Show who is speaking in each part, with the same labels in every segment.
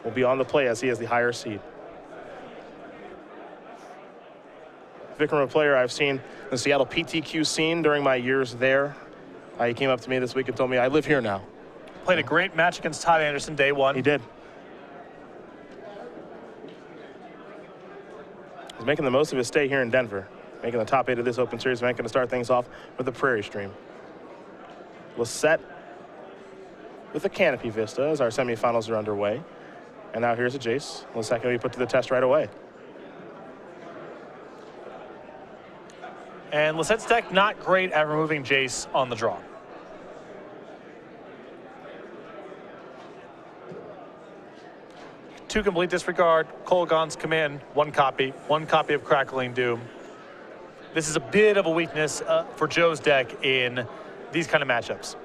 Speaker 1: will be on the play as he has the higher seed. Vikram, a player I've seen the Seattle PTQ scene during my years there. He came up to me this week and told me, I live here now.
Speaker 2: Played a great match against Todd Anderson day one.
Speaker 1: He did. He's making the most of his stay here in Denver, making the top 8 of this Open Series event. Going to start things off with the Prairie Stream. Lossett with the Canopy Vista as our semifinals are underway. And now here's a Jace. Lossett going to be put to the test right away.
Speaker 2: And Lossett's deck not great at removing Jace on the draw. Two complete disregard, Kolaghan's Command, one copy of Crackling Doom. This is a bit of a weakness for Joe's deck in these kind of matchups.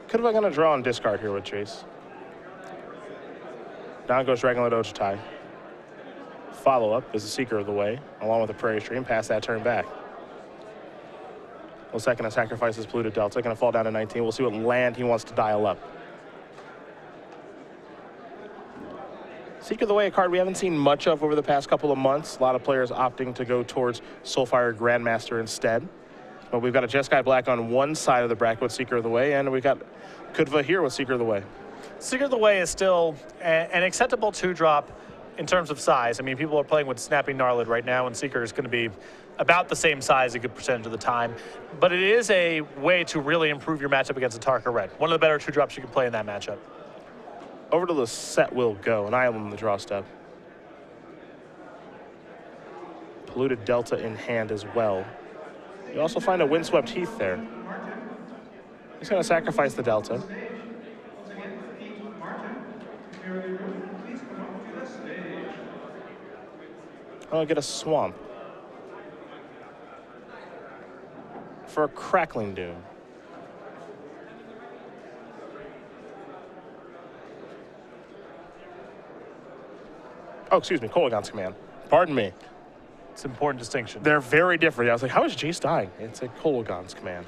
Speaker 1: Kudva going to draw and discard here with Jace. Down goes Dragonlord Ojutai. Follow-up is the Seeker of the Way, along with the Prairie Stream, pass that turn back. Lossett going to sacrifice his Polluted Delta, going to fall down to 19. We'll see what land he wants to dial up. Seeker of the Way, a card we haven't seen much of over the past couple of months. A lot of players opting to go towards Soulfire Grandmaster instead. But we've got a Jeskai Black on one side of the bracket with Seeker of the Way, and we've got Kudva here with Seeker of the Way.
Speaker 2: Seeker of the Way is still an acceptable 2-drop in terms of size. I mean, people are playing with Snapping Gnarlid right now, and Seeker is going to be about the same size a good percentage of the time. But it is a way to really improve your matchup against a Tarka Red. One of the better 2-drops you can play in that matchup.
Speaker 1: Over to Lossett will go, an island in the draw step. Polluted Delta in hand as well. You also find a Windswept Heath there. He's going to sacrifice the Delta. I'll get a Swamp for a Crackling Doom. Oh, excuse me, Kolaghan's Command. Pardon me.
Speaker 2: It's an important distinction.
Speaker 1: They're very different. I was like, how is Jace dying? It's a Kolaghan's Command.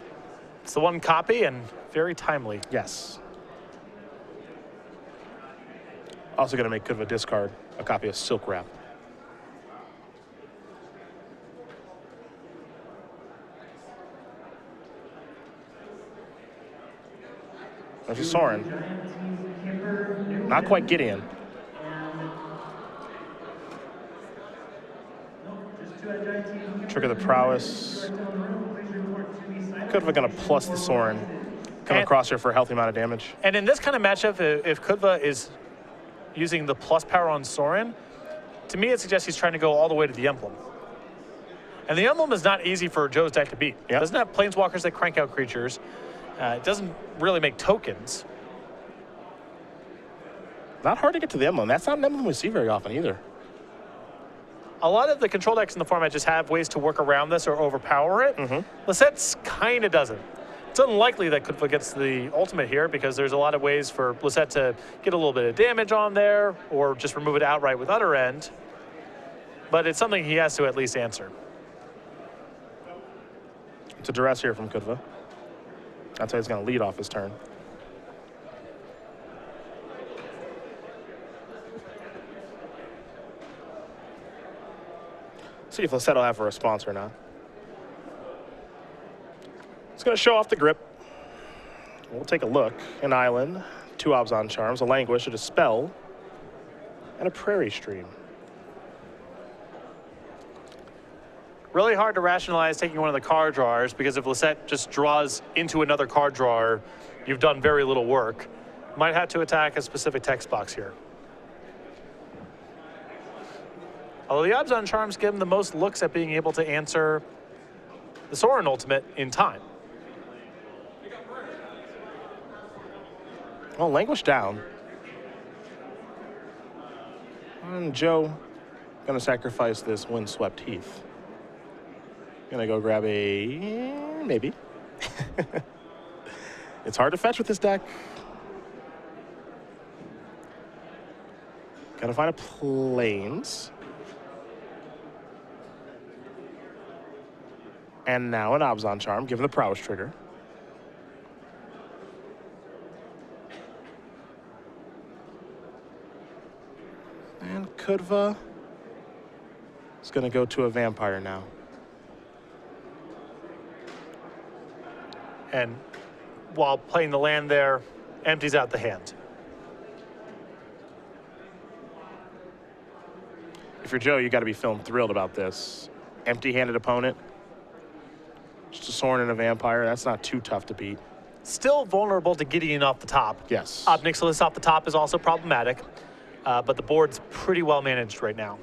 Speaker 2: It's the one copy and very timely.
Speaker 1: Yes. Also going to make Kudva discard a copy of Silk Wrap. There's a Sorin. Not quite Gideon. Trigger the Prowess. Kudva going to plus the Sorin. Come across here for a healthy amount of damage.
Speaker 2: And in this kind of matchup, if Kudva is using the plus power on Sorin, to me it suggests he's trying to go all the way to the Emblem. And the Emblem is not easy for Joe's deck to beat. Yep. It doesn't have Planeswalkers that crank out creatures. It doesn't really make tokens.
Speaker 1: Not hard to get to the Emblem. That's not an Emblem we see very often either.
Speaker 2: A lot of the control decks in the format just have ways to work around this or overpower it. Lossett's kind of doesn't. It's unlikely that Kudva gets the ultimate here because there's a lot of ways for Lossett to get a little bit of damage on there or just remove it outright with Utter End. But it's something he has to at least answer.
Speaker 1: It's a duress here from Kudva. That's how he's going to lead off his turn. See if Lossett will have a response or not. It's going to show off the grip. We'll take a look. An island, 2 Abzan Charms, a Languish, a Dispel, and a Prairie Stream.
Speaker 2: Really hard to rationalize taking one of the card drawers because if Lossett just draws into another card drawer, you've done very little work. Might have to attack a specific text box here. Although the Abzan Charms give him the most looks at being able to answer the Sorin ultimate in time.
Speaker 1: Well, Languish down. And Joe going to sacrifice this Windswept Heath. Going to go grab a... maybe. It's hard to fetch with this deck. Got to find a Plains. And now an Abzan Charm, given the Prowess trigger. And Kudva is going to go to a vampire now.
Speaker 2: And while playing the land there, empties out the hand.
Speaker 1: If you're Joe, you got to be feeling thrilled about this. Empty-handed opponent. Just a Sorin and a vampire. That's not too tough to beat.
Speaker 2: Still vulnerable to Gideon off the top.
Speaker 1: Yes.
Speaker 2: Nicholas off the top is also problematic, but the board's pretty well managed right now.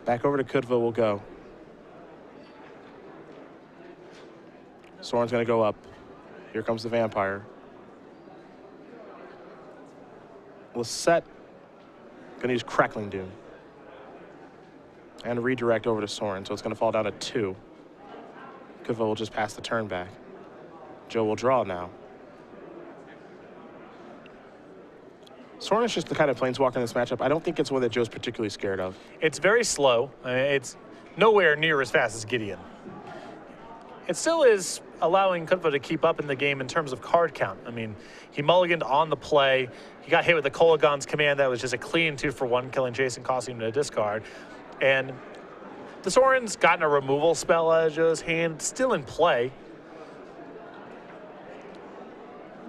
Speaker 1: Back over to Kudva will go. Sorin's going to go up. Here comes the vampire. Lossett going to use Crackling Doom. And redirect over to Sorin, so it's going to fall down to 2. Kudva will just pass the turn back. Joe will draw now. Sorin is just the kind of planeswalker in this matchup. I don't think it's one that Joe's particularly scared of.
Speaker 2: It's very slow. It's nowhere near as fast as Gideon. It still is allowing Kudva to keep up in the game in terms of card count. I mean, he mulliganed on the play. He got hit with the Kolaghan's command that was just a clean 2-for-1, killing Jason, costing him to discard. And the Sorin's gotten a removal spell out of Joe's hand, still in play.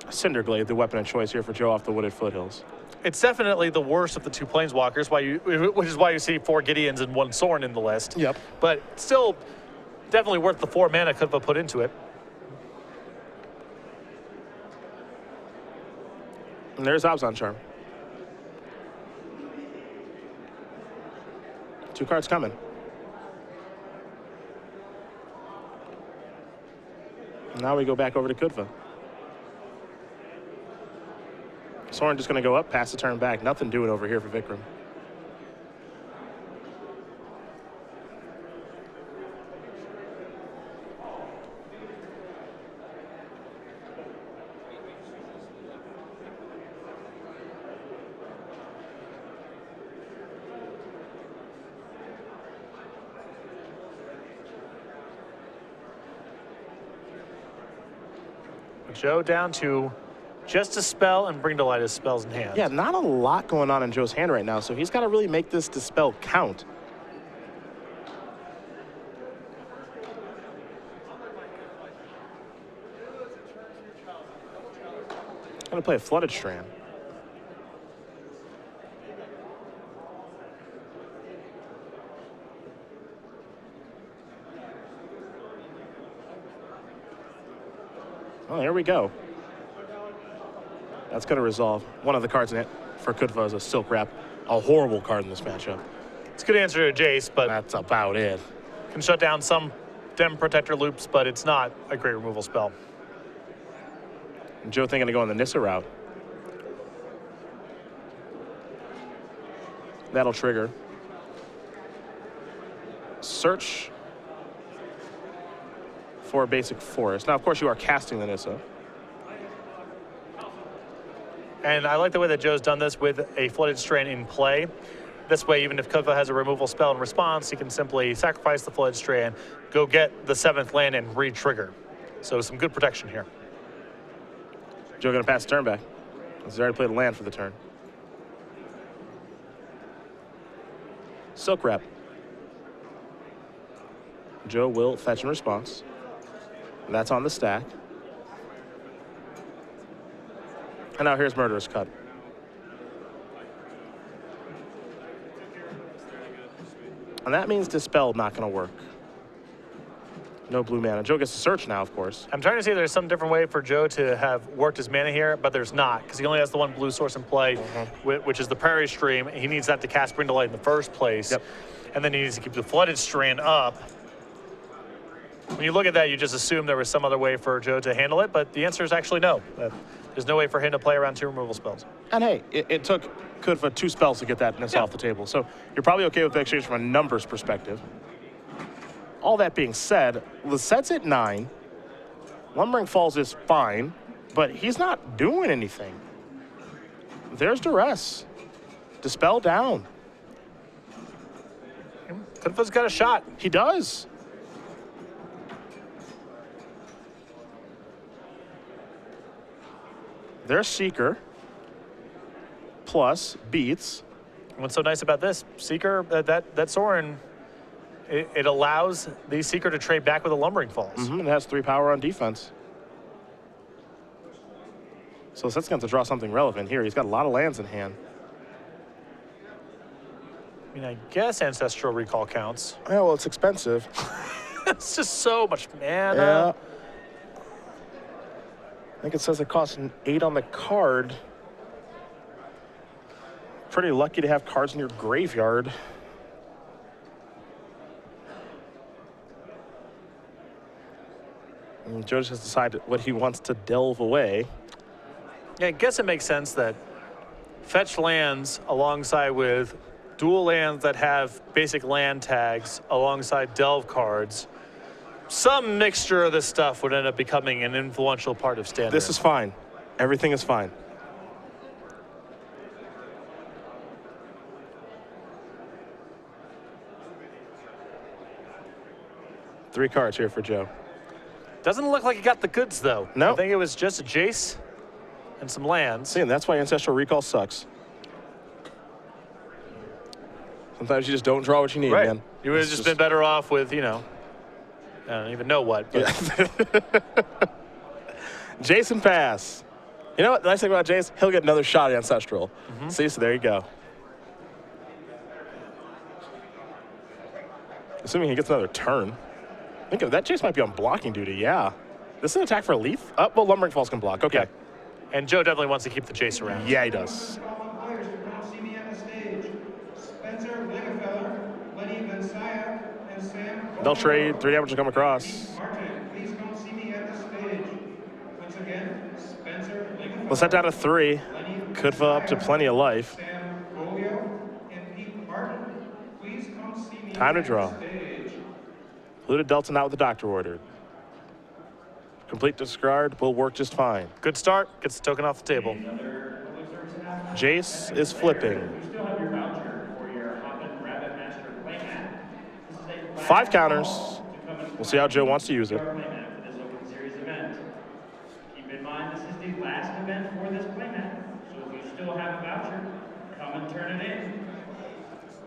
Speaker 1: Cinderglade, the weapon of choice here for Joe off the Wooded Foothills.
Speaker 2: It's definitely the worst of the 2 planeswalkers, which is why you see 4 Gideons and 1 Sorin in the list.
Speaker 1: Yep.
Speaker 2: But still, definitely worth the 4 mana Kudva put into it.
Speaker 1: And there's Abzan Charm. 2 cards coming. Now we go back over to Kudva. Sorin just going to go up, pass the turn back. Nothing doing over here for Vikram.
Speaker 2: Joe down to just Dispel and Bring to Light his spells in hand.
Speaker 1: Yeah, not a lot going on in Joe's hand right now, so he's got to really make this Dispel count. Gonna play a Flooded Strand. Well, here we go. That's going to resolve. One of the cards in it for Kudva is a Silk Wrap. A horrible card in this matchup.
Speaker 2: It's a good answer to Jace, but
Speaker 1: That's about it.
Speaker 2: can shut down some Dem Protector loops, but it's not a great removal spell.
Speaker 1: And Joe thinking to go on the Nissa route. That'll trigger. Search for a basic forest. Now, of course, you are casting the Nissa.
Speaker 2: And I like the way that Joe's done this with a Flooded Strand in play. This way, even if Kudva has a removal spell in response, he can simply sacrifice the Flooded Strand, go get the 7th land, and re-trigger. So some good protection here.
Speaker 1: Joe going to pass the turn back. He's already played a land for the turn. Silk Wrap. Joe will fetch in response. And that's on the stack. And now here's Murderous Cut. And that means Dispel not going to work. No blue mana. Joe gets to search now, of course.
Speaker 2: I'm trying to see if there's some different way for Joe to have worked his mana here, but there's not, because he only has the 1 blue source in play, which is the Prairie Stream. He needs that to cast Bring to Light in the first place.
Speaker 1: Yep.
Speaker 2: And then he needs to keep the Flooded Strand up. When you look at that, you just assume there was some other way for Joe to handle it, but the answer is actually no. There's no way for him to play around 2 removal spells.
Speaker 1: And hey, it took Kudva 2 spells to get that Nissa off the table. So you're probably okay with the exchange from a numbers perspective. All that being said, Lossett's at 9. Lumbering Falls is fine, but he's not doing anything. There's Duress. Dispel down.
Speaker 2: Kudva's got a shot.
Speaker 1: He does. There's Seeker. plus beats.
Speaker 2: What's so nice about this? Seeker, that Sorin, it allows the Seeker to trade back with the Lumbering Falls.
Speaker 1: It has 3 power on defense. So Lissette's going to draw something relevant here. He's got a lot of lands in hand.
Speaker 2: I mean, I guess Ancestral Recall counts.
Speaker 1: Yeah, well, it's expensive.
Speaker 2: It's just so much mana.
Speaker 1: Yeah. I think it says it costs an 8 on the card. Pretty lucky to have cards in your graveyard. And Joe just has decided what he wants to delve away.
Speaker 2: Yeah, I guess it makes sense that fetch lands alongside with dual lands that have basic land tags alongside delve cards. Some mixture of this stuff would end up becoming an influential part of Standard.
Speaker 1: This is fine. Everything is fine. Three cards here for Joe.
Speaker 2: Doesn't look like he got the goods, though.
Speaker 1: No.
Speaker 2: I think it was just a Jace and some lands.
Speaker 1: See, and that's why Ancestral Recall sucks. Sometimes you just don't draw what you need,
Speaker 2: Right.
Speaker 1: man.
Speaker 2: You would have just been better off with, you know, I don't even know what. But
Speaker 1: Jason pass. You know what? The nice thing about Jace, he'll get another shot at Ancestral. See, so there you go. Assuming he gets another turn. Think of that. Jace might be on blocking duty. Yeah. This is an attack for a leaf? Oh, well, Lumbering Falls can block. Okay.
Speaker 2: Yeah. And Joe definitely wants to keep the Jace around.
Speaker 1: Yeah, he does. They'll trade. 3 damage will come across. Lisette down to 3. Kudva up to plenty of life. Time to draw. Polluted Delta not with the doctor ordered. Complete discard will work just fine.
Speaker 2: Good start. Gets the token off the table.
Speaker 1: Jace is flipping. 5 counters. We'll see how Joe wants to use it.
Speaker 3: Keep in mind, this is the last event for this playmat. So if you still have a voucher, come and turn it in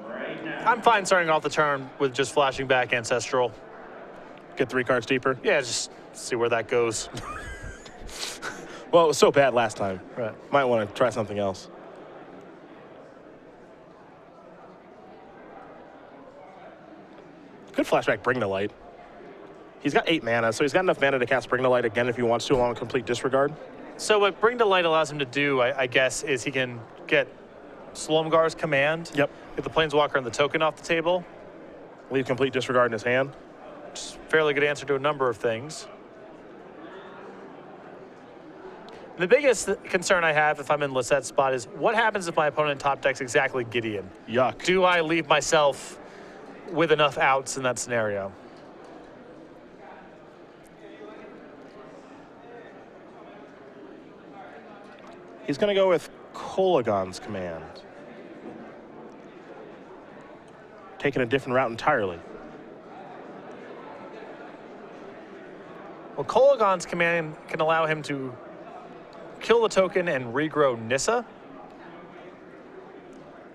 Speaker 3: right now.
Speaker 2: I'm fine starting off the turn with just flashing back Ancestral.
Speaker 1: Get 3 cards deeper.
Speaker 2: Yeah, just see where that goes.
Speaker 1: Well, it was so bad last time.
Speaker 2: Right.
Speaker 1: Might want to try something else. Good flashback Bring to Light. He's got 8 mana, so he's got enough mana to cast Bring to Light again if he wants to along with Complete Disregard.
Speaker 2: So what Bring to Light allows him to do, I guess, is he can get Slumgar's command.
Speaker 1: Yep.
Speaker 2: Get the Planeswalker and the token off the table.
Speaker 1: Leave Complete Disregard in his hand.
Speaker 2: Just fairly good answer to a number of things. The biggest concern I have if I'm in Lisette's spot is what happens if my opponent top decks exactly Gideon?
Speaker 1: Yuck.
Speaker 2: Do I leave myself with enough outs in that scenario?
Speaker 1: He's going to go with Kolagon's command. Taking a different route entirely.
Speaker 2: Well, Kolagon's command can allow him to kill the token and regrow Nissa,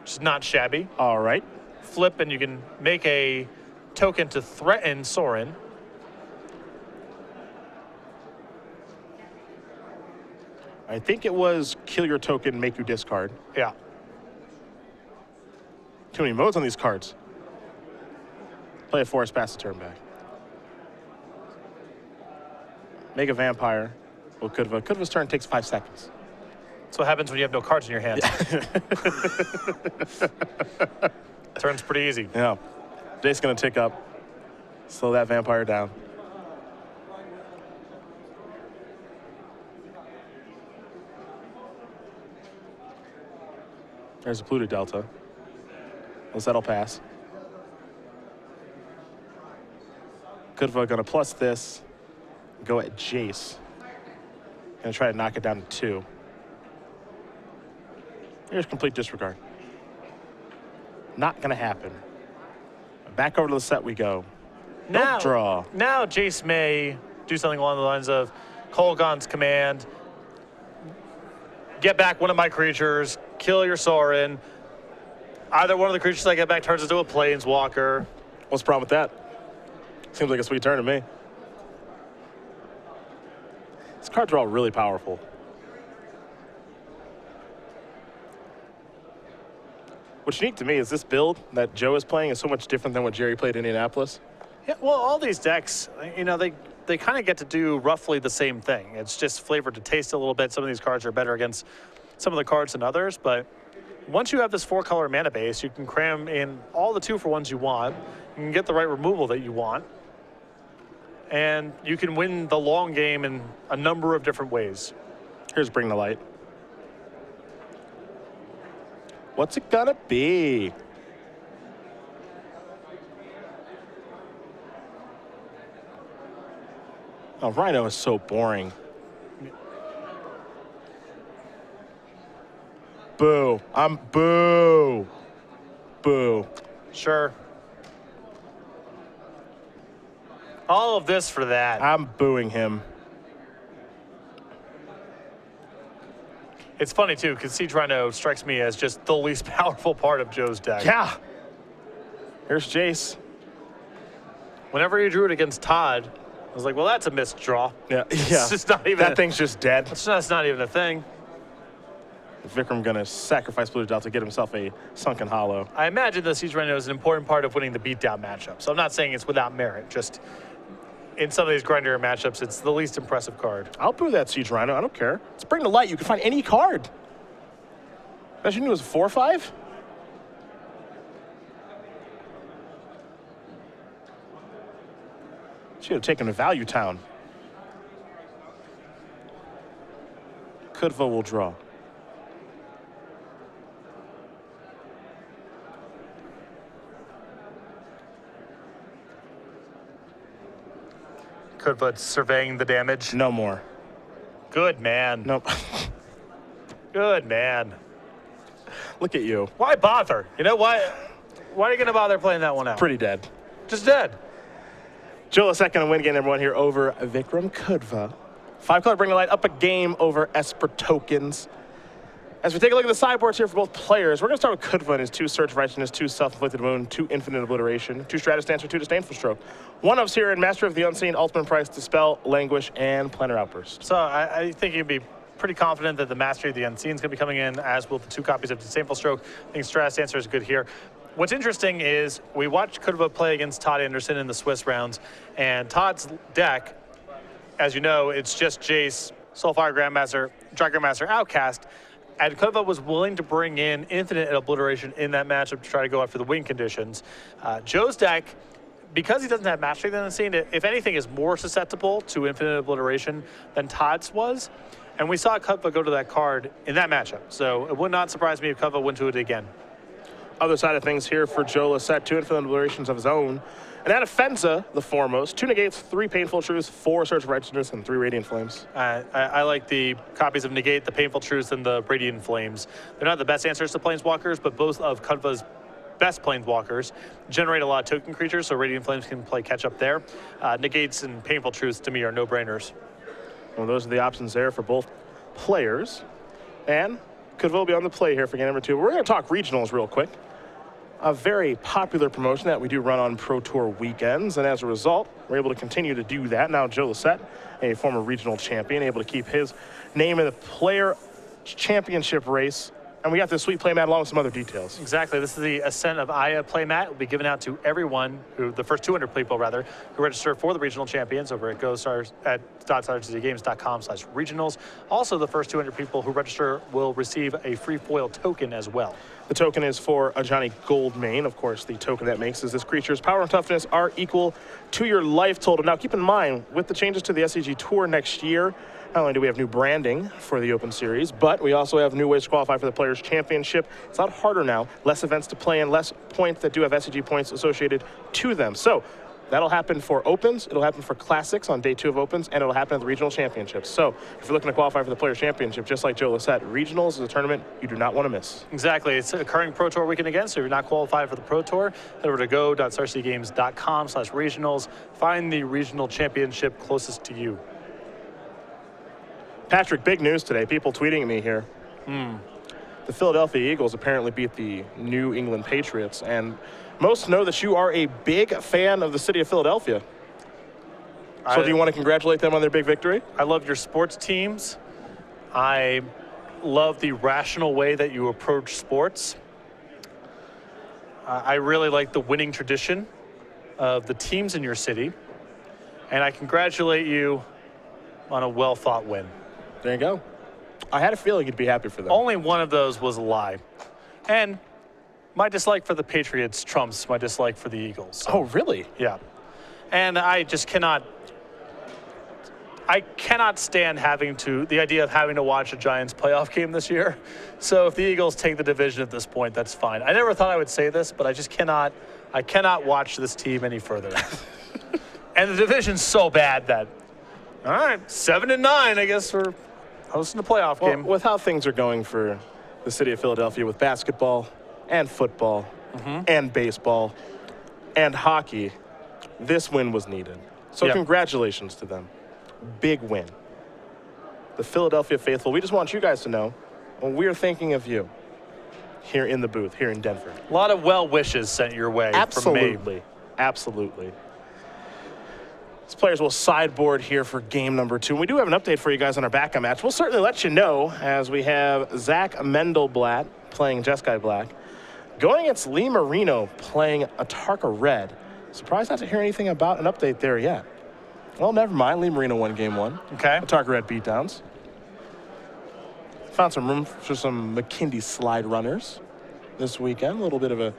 Speaker 2: which is not shabby.
Speaker 1: All right.
Speaker 2: Flip, and you can make a token to threaten Sorin.
Speaker 1: I think it was kill your token, make you discard.
Speaker 2: Yeah.
Speaker 1: Too many modes on these cards. Play a forest, pass the turn back. Make a vampire. Well, Kudva. Kudva's turn takes 5 seconds.
Speaker 2: That's what happens when you have no cards in your hand. Turn's pretty easy.
Speaker 1: Yeah. Jace's going to tick up. Slow that vampire down. There's a polluted Delta. That'll pass. Kudva going to plus this. Go at Jace. Going to try to knock it down to 2. Here's Complete Disregard. Not going to happen. Back over to the set we go.
Speaker 2: Now,
Speaker 1: draw.
Speaker 2: Now Jace may do something along the lines of Kolagon's command, get back one of my creatures, kill your Sorin. Either one of the creatures I get back turns into a Planeswalker.
Speaker 1: What's the problem with that? Seems like a sweet turn to me. These cards are all really powerful. What's unique to me is this build that Joe is playing is so much different than what Jerry played in Indianapolis.
Speaker 2: Yeah, well, all these decks, you know, they kind of get to do roughly the same thing. It's just flavored to taste a little bit. Some of these cards are better against some of the cards than others, but once you have this 4-color mana base, you can cram in all the 2-for-1s you want. You can get the right removal that you want. And you can win the long game in a number of different ways.
Speaker 1: Here's Bring the Light. What's it gonna be? Oh, Rhino is so boring. Boo. I'm boo. Boo.
Speaker 2: Sure. All of this for that.
Speaker 1: I'm booing him.
Speaker 2: It's funny, too, because Siege Rhino strikes me as just the least powerful part of Joe's deck.
Speaker 1: Yeah. Here's Jace.
Speaker 2: Whenever he drew it against Todd, I was like, well, that's a missed draw.
Speaker 1: Yeah.
Speaker 2: It's just not even
Speaker 1: that thing's just dead.
Speaker 2: That's not even a thing.
Speaker 1: Vikram gonna sacrifice Blue Dot to get himself a Sunken Hollow.
Speaker 2: I imagine the Siege Rhino is an important part of winning the beatdown matchup. So I'm not saying it's without merit. Just in some of these grindier matchups, it's the least impressive card.
Speaker 1: I'll boo that Siege Rhino. I don't care. Let's Bring the Light. You can find any card. Imagine it was 4/5. Should have taken a Value Town. Kudva will draw.
Speaker 2: Kudva surveying the damage.
Speaker 1: No more.
Speaker 2: Good man.
Speaker 1: Nope.
Speaker 2: Good man.
Speaker 1: Look at you.
Speaker 2: Why bother? You know why? Why are you gonna bother playing that one out?
Speaker 1: Pretty dead.
Speaker 2: Just dead.
Speaker 1: Joe Lossett gonna win game number 1 here over Vikram Kudva. 5-color Bring the Light up a game over Esper Tokens. As we take a look at the sideboards here for both players, we're going to start with Kudva and his 2 Search Righteousness, 2 Self-Inflicted Wound, 2 Infinite Obliteration, 2 Stratus Dancer, 2 Disdainful Stroke. 1 ofs here in Master of the Unseen, Ultimate Price, Dispel, Languish, and Planar Outburst.
Speaker 2: So I think you'd be pretty confident that the Mastery of the Unseen is going to be coming in, as will the 2 copies of Disdainful Stroke. I think Stratus Dancer is good here. What's interesting is we watched Kudva play against Todd Anderson in the Swiss rounds, and Todd's deck, as you know, it's just Jace, Soulfire Grandmaster, Dragonmaster, Outcast, and Kudva was willing to bring in Infinite Obliteration in that matchup to try to go after the win conditions. Joe's deck, because he doesn't have Mastery of the Unseen, if anything, is more susceptible to Infinite Obliteration than Todd's was. And we saw Kudva go to that card in that matchup. So it would not surprise me if Kudva went to it again.
Speaker 1: Other side of things here for Joe Lossett, 2 Infinite Obliterations of his own. And out of Fenza, the foremost, 2 Negates, 3 Painful Truths, 4 Search of Righteousness, and 3 Radiant Flames.
Speaker 2: I like the copies of Negate, the Painful Truths, and the Radiant Flames. They're not the best answers to Planeswalkers, but both of Kudva's best Planeswalkers generate a lot of token creatures, so Radiant Flames can play catch up there. Negates and Painful Truths, to me, are no-brainers.
Speaker 1: Well, those are the options there for both players. And Kudva will be on the play here for game number 2. We're going to talk regionals real quick. A very popular promotion that we do run on Pro Tour weekends, and as a result, we're able to continue to do that. Now Joe Lossett, a former regional champion, able to keep his name in the player championship race. And we got this sweet playmat along with some other details.
Speaker 2: Exactly. This is the Ascent of Aya playmat. It will be given out to everyone, the first 200 people rather, who register for the regional champions over at go.stargames.com/regionals. Also, the first 200 people who register will receive a free foil token as well.
Speaker 1: The token is for Ajani Goldmane. Of course, the token that makes is this creature's power and toughness are equal to your life total. Now, keep in mind, with the changes to the SCG Tour next year, not only do we have new branding for the Open Series, but we also have new ways to qualify for the Players' Championship. It's a lot harder now, less events to play in, less points that do have SCG points associated to them. So that'll happen for Opens, it'll happen for Classics on day 2 of Opens, and it'll happen at the Regional Championships. So if you're looking to qualify for the Players' Championship, just like Joe Lossett, Regionals is a tournament you do not want to miss.
Speaker 2: Exactly. It's occurring Pro Tour weekend again, so if you're not qualified for the Pro Tour, head over to go.stargames.com/regionals. Find the Regional Championship closest to you.
Speaker 1: Patrick, big news today. People tweeting at me here. the Philadelphia Eagles apparently beat the New England Patriots, and most know that you are a big fan of the city of Philadelphia. So do you want to congratulate them on their big victory?
Speaker 2: I love your sports teams. I love the rational way that you approach sports. I really like the winning tradition of the teams in your city. And I congratulate you on a well-fought win.
Speaker 1: There you go. I had a feeling you'd be happy for them.
Speaker 2: Only one of those was a lie. And my dislike for the Patriots trumps my dislike for the Eagles. So,
Speaker 1: Oh, really?
Speaker 2: yeah. And I just cannot stand the idea of having to watch a Giants playoff game this year. So if the Eagles take the division at this point, that's fine. I never thought I would say this, but I cannot watch this team any further. And the division's so bad that, all right, 7-9, I guess we're hosting a playoff game.
Speaker 1: With how things are going for the city of Philadelphia with basketball and football and baseball and hockey, this win was needed. So congratulations to them. Big win. The Philadelphia faithful, we just want you guys to know when we're thinking of you here in the booth, here in Denver.
Speaker 2: A lot of well wishes sent your way from me.
Speaker 1: Absolutely. These players will sideboard here for game number 2. And we do have an update for you guys on our backup match. We'll certainly let you know as we have Zach Mendelblatt playing Jeskai Black, going against Lee Marino playing Atarka Red. Surprised not to hear anything about an update there yet. Well, never mind. Lee Marino won game 1.
Speaker 2: Okay.
Speaker 1: Atarka Red beatdowns. Found some room for some McKindy slide runners this weekend. A little bit of a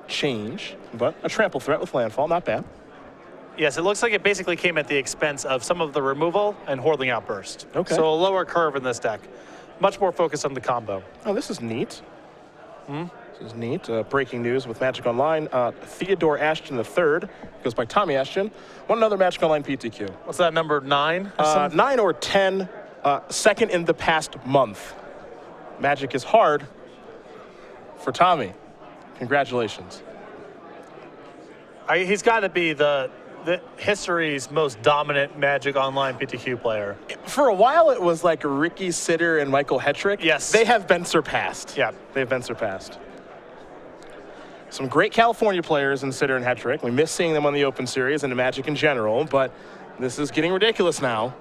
Speaker 1: change, but a trample threat with landfall. Not bad.
Speaker 2: Yes, it looks like it basically came at the expense of some of the removal and Hordeling Outburst.
Speaker 1: Okay.
Speaker 2: So a lower curve in this deck. Much more focused on the combo.
Speaker 1: Oh, this is neat. This is neat. Breaking news with Magic Online. Theodore Ashton III goes by Tommy Ashton. Won another Magic Online PTQ.
Speaker 2: What's that, number 9?
Speaker 1: 9 or 10, second in the past month. Magic is hard for Tommy. Congratulations.
Speaker 2: He's got to be the history's most dominant Magic Online PTQ player.
Speaker 1: For a while, it was like Ricky Sitter and Michael Hetrick.
Speaker 2: Yes.
Speaker 1: They have been surpassed.
Speaker 2: Yeah.
Speaker 1: They've been surpassed. Some great California players in Sitter and Hetrick. We miss seeing them on the Open Series and in Magic in general, but this is getting ridiculous now.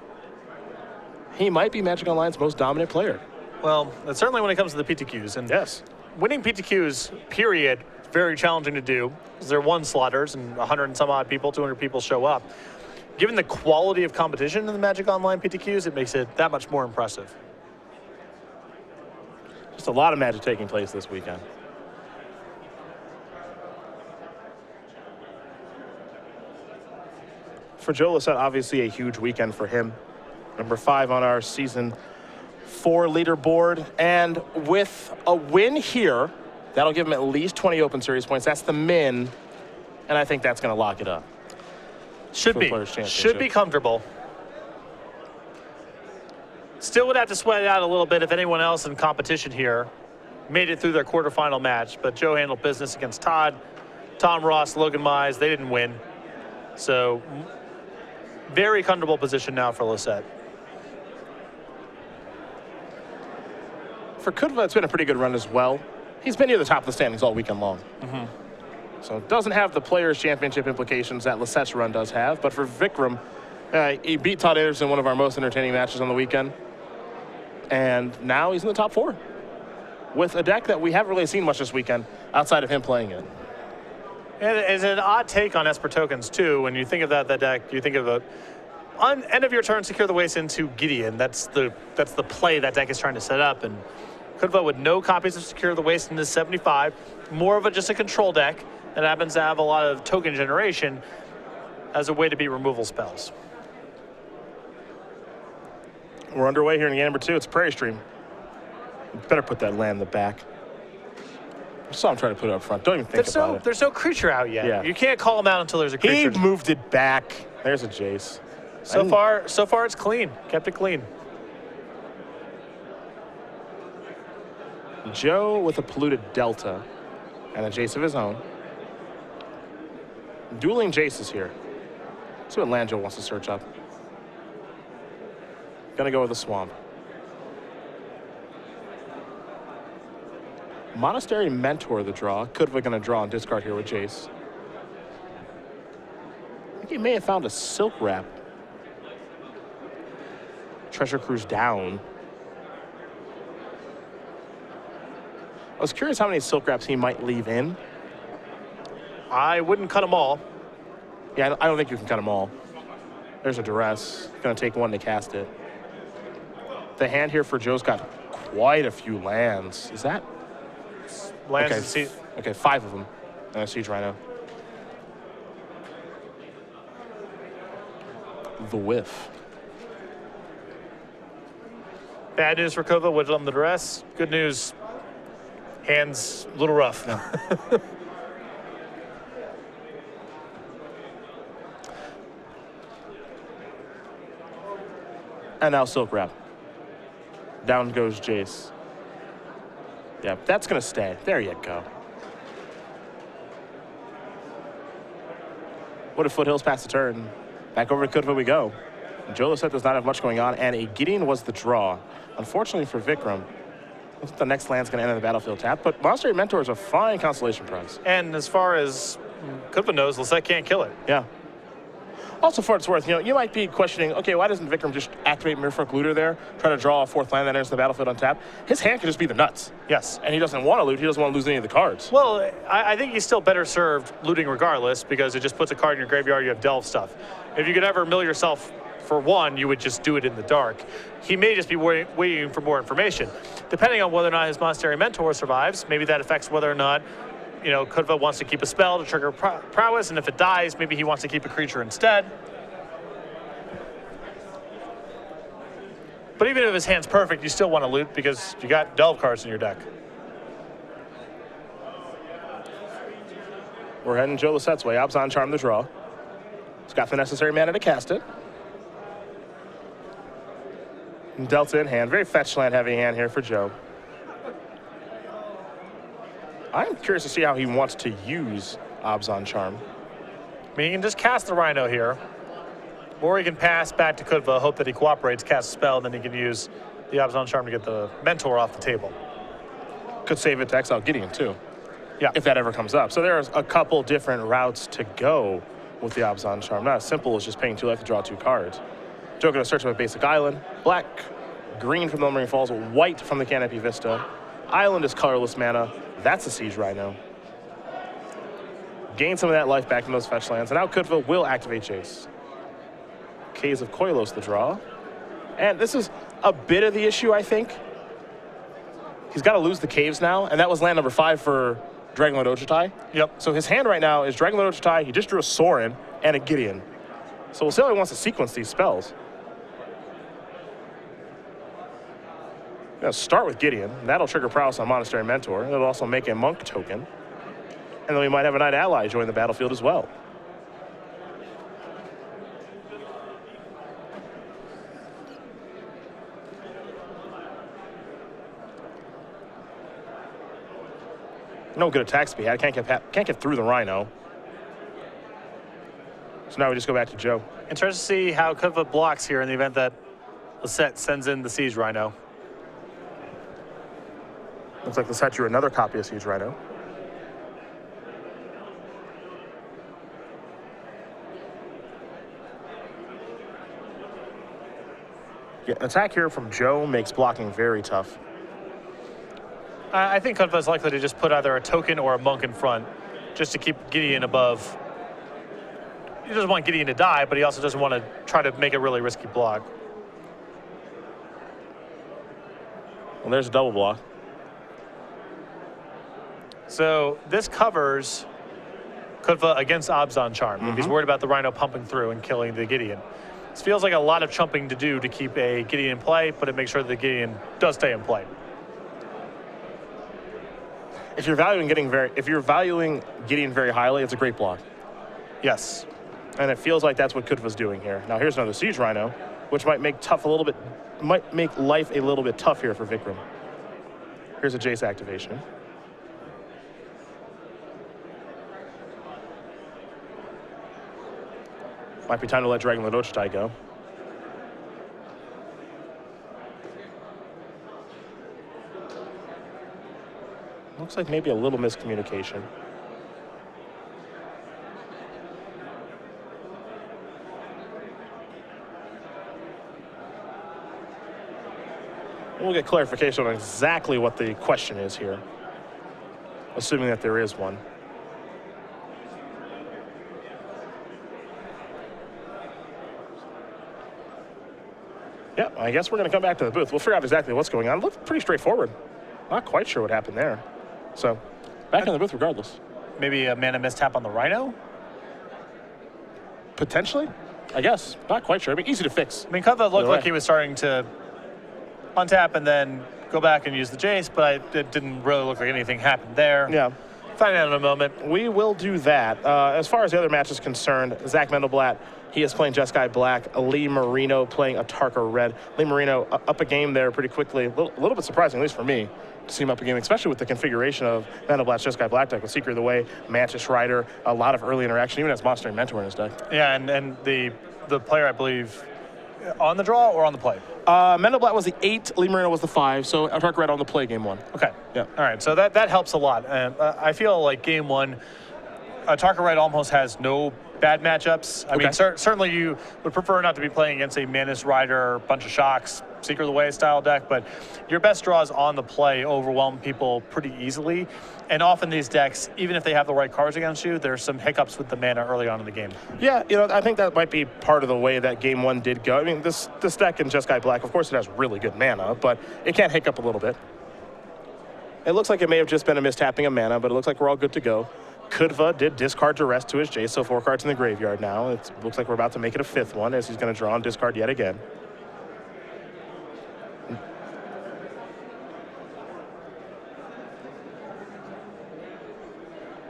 Speaker 1: He might be Magic Online's most dominant player.
Speaker 2: Well, that's certainly when it comes to the PTQs. And
Speaker 1: yes,
Speaker 2: winning PTQs, period, very challenging to do because they're one slotters and 100 and some odd people, 200 people show up. Given the quality of competition in the Magic Online PTQs, it makes it that much more impressive.
Speaker 1: Just a lot of Magic taking place this weekend. For Joe Lossett, obviously a huge weekend for him. Number 5 on our season 4 leaderboard. And with a win here, that'll give him at least 20 Open Series points. That's the min. And I think that's going to lock it up.
Speaker 2: Should be. Should be comfortable. Still would have to sweat it out a little bit if anyone else in competition here made it through their quarterfinal match. But Joe handled business against Todd, Tom Ross, Logan Mize. They didn't win. So very comfortable position now for Lossett.
Speaker 1: For Kudva, it's been a pretty good run as well. He's been near the top of the standings all weekend long. So it doesn't have the Players' Championship implications that Lossett's run does have. But for Vikram, he beat Todd Anderson in one of our most entertaining matches on the weekend. And now he's in the top 4 with a deck that we haven't really seen much this weekend outside of him playing it.
Speaker 2: And it's an odd take on Esper tokens, too. When you think of that deck, you think of a on end of your turn, secure the waste into Gideon. That's the play that deck is trying to set up. And Kudva with no copies of Secure the Waste into 75. More of just a control deck that happens to have a lot of token generation as a way to be removal spells.
Speaker 1: We're underway here in game number 2. It's Prairie Stream. Better put that land in the back. I saw him trying to put it up front. Don't even think about it.
Speaker 2: There's no creature out yet.
Speaker 1: Yeah.
Speaker 2: You can't call him out until there's a creature.
Speaker 1: He moved it back. There's a Jace.
Speaker 2: So far it's clean. Kept it clean.
Speaker 1: Joe with a polluted Delta and a Jace of his own. Dueling Jaces here. See what land Joe wants to search up. Gonna go with the Swamp. Monastery Mentor the draw. Kudva going to draw and discard here with Jace. I think he may have found a Silk Wrap. Treasure Cruise down. I was curious how many Silk Wraps he might leave in.
Speaker 2: I wouldn't cut them all.
Speaker 1: Yeah, I don't think you can cut them all. There's a Duress. Going to take one to cast it. The hand here for Joe's got quite a few lands. Is that?
Speaker 2: Lands
Speaker 1: okay.
Speaker 2: and Siege.
Speaker 1: Okay, 5 of them. And a Siege Rhino. The whiff.
Speaker 2: Bad news for Kudva, Widget on the Duress. Good news, hands a little rough.
Speaker 1: No. And now Silk Wrap. Down goes Jace. Yeah, that's going to stay. There you go. What if Foothills pass the turn? Back over to Kudva we go. Joe Lossett does not have much going on, and a Gideon was the draw. Unfortunately for Vikram, I think the next land's going to enter the battlefield tap, but Monastery Mentor is a fine constellation prize.
Speaker 2: And as far as Kudva knows, Lossett can't kill it.
Speaker 1: Yeah. Also, for what it's worth, you might be questioning, okay, why doesn't Vikram just activate Merfolk Looter there, try to draw a 4th land that enters the battlefield on tap? His hand could just be the nuts.
Speaker 2: Yes.
Speaker 1: And he doesn't want to loot. He doesn't want to lose any of the cards.
Speaker 2: Well, I think he's still better served looting regardless because it just puts a card in your graveyard, you have delve stuff. If you could ever mill yourself for one, you would just do it in the dark. He may just be waiting for more information. Depending on whether or not his Monastery Mentor survives, maybe that affects whether or not Kudva wants to keep a spell to trigger prowess, and if it dies, maybe he wants to keep a creature instead. But even if his hand's perfect, you still want to loot because you got delve cards in your deck.
Speaker 1: We're heading Joe Lossett's way. Abzan Charm the draw. He's got the necessary mana to cast it. And Delta in hand. Very fetch land heavy hand here for Joe. I'm curious to see how he wants to use Abzan Charm.
Speaker 2: I mean, he can just cast the Rhino here, or he can pass back to Kudva, hope that he cooperates, cast a spell, and then he can use the Abzan Charm to get the Mentor off the table.
Speaker 1: Could save it to exile Gideon, too.
Speaker 2: Yeah.
Speaker 1: If that ever comes up. So there's a couple different routes to go with the Abzan Charm. Not as simple as just paying 2 life to draw 2 cards. Joe going to search for a basic island. Black, green from the Lumbering Falls, white from the Canopy Vista. Island is colorless mana. That's a Siege Rhino. Gain some of that life back in those fetch lands. And now Kudva will activate Jace. Caves of Koilos the draw. And this is a bit of the issue, I think. He's got to lose the caves now, and that was land number 5 for Dragonlord Ojutai.
Speaker 2: Yep.
Speaker 1: So his hand right now is Dragonlord Ojutai. He just drew a Sorin and a Gideon. So we'll see how he wants to sequence these spells. Gonna start with Gideon. That'll trigger prowess on Monastery Mentor. It'll also make a monk token. And then we might have a Knight Ally join the battlefield as well. No good attack speed. I can't get through the Rhino. So now we just go back to Joe.
Speaker 2: Interested to see how Kudva blocks here in the event that Lossett sends in the Siege Rhino.
Speaker 1: Looks like Lossett drew another copy of Siege Rhino. Yeah, attack here from Joe makes blocking very tough.
Speaker 2: I think Kudva is likely to just put either a token or a monk in front just to keep Gideon above. He doesn't want Gideon to die, but he also doesn't want to try to make a really risky block.
Speaker 1: Well, there's a double block.
Speaker 2: So this covers Kudva against Abzan Charm. If he's worried about the Rhino pumping through and killing the Gideon. This feels like a lot of chumping to do to keep a Gideon in play, but it makes sure the Gideon does stay in play.
Speaker 1: If you're valuing Gideon very highly, it's a great block.
Speaker 2: Yes.
Speaker 1: And it feels like that's what Kudva's doing here. Now here's another Siege Rhino, which might make life a little bit tough here for Vikram. Here's a Jace activation. Might be time to let Dragonlord Ojutai go. Looks like maybe a little miscommunication. We'll get clarification on exactly what the question is here, assuming that there is one. Yeah, I guess we're going to come back to the booth. We'll figure out exactly what's going on. It looked pretty straightforward. Not quite sure what happened there. So, back in the booth regardless.
Speaker 2: Maybe a mana mistap on the Rhino?
Speaker 1: Potentially, I guess. Not quite sure. I mean, easy to fix.
Speaker 2: I mean, Kudva looked like he was starting to untap and then go back and use the Jace, but it didn't really look like anything happened there.
Speaker 1: Yeah.
Speaker 2: Find out in a moment.
Speaker 1: We will do that. As far as the other match is concerned, Zach Mendelblatt, he is playing Jeskai Black. Lee Marino playing Atarka Red. Lee Marino up a game there pretty quickly. A little bit surprising, at least for me, to see him up a game, especially with the configuration of Mendelblatt's Jeskai Black deck with Seeker of the Way, Mantis Rider, a lot of early interaction, even as Monster and Mentor in his deck.
Speaker 2: Yeah, and the player, I believe, on the draw or on the play?
Speaker 1: Mendelblatt was the 8, Lee Marino was the 5, so Atarka Red on the play game 1.
Speaker 2: Okay.
Speaker 1: Yeah.
Speaker 2: All right, so that helps a lot. And I feel like game 1, Atarka Red almost has no bad matchups. I mean, certainly you would prefer not to be playing against a Mantis Rider, bunch of shocks, Seeker of the Way style deck, but your best draws on the play overwhelm people pretty easily. And often these decks, even if they have the right cards against you, there's some hiccups with the mana early on in the game.
Speaker 1: Yeah, I think that might be part of the way that game 1 did go. I mean, this deck in Jeskai Black, of course it has really good mana, but it can hiccup a little bit. It looks like it may have just been a mistapping of mana, but it looks like we're all good to go. Kudva did discard Duress to his Jace, so 4 cards in the graveyard now. It looks like we're about to make it a 5th one, as he's going to draw and discard yet again.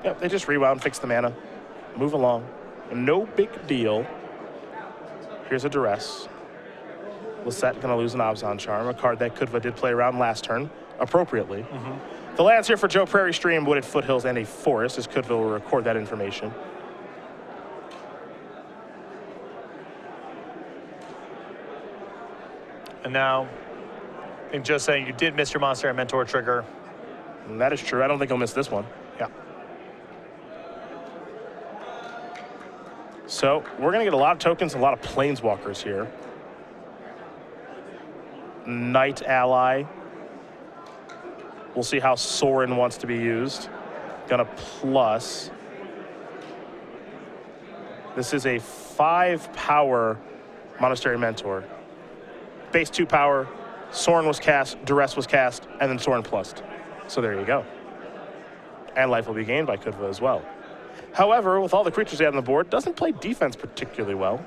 Speaker 1: Yep, they just rewound, fix the mana, move along. No big deal. Here's a Duress. Lossett going to lose an Abzan Charm, a card that Kudva did play around last turn, appropriately. The lands here for Joe Prairie Stream, Wooded Foothills, and a Forest, as Kudva will record that information.
Speaker 2: And now, I think Joe's saying you did miss your Monster and Mentor trigger.
Speaker 1: And that is true. I don't think he'll miss this one.
Speaker 2: Yeah.
Speaker 1: So we're going to get a lot of tokens, a lot of Planeswalkers here. Knight Ally. We'll see how Sorin wants to be used. Gonna plus. This is a 5 power Monastery Mentor. Base 2 power, Sorin was cast, Duress was cast, and then Sorin plussed. So there you go. And life will be gained by Kudva as well. However, with all the creatures he had on the board, doesn't play defense particularly well.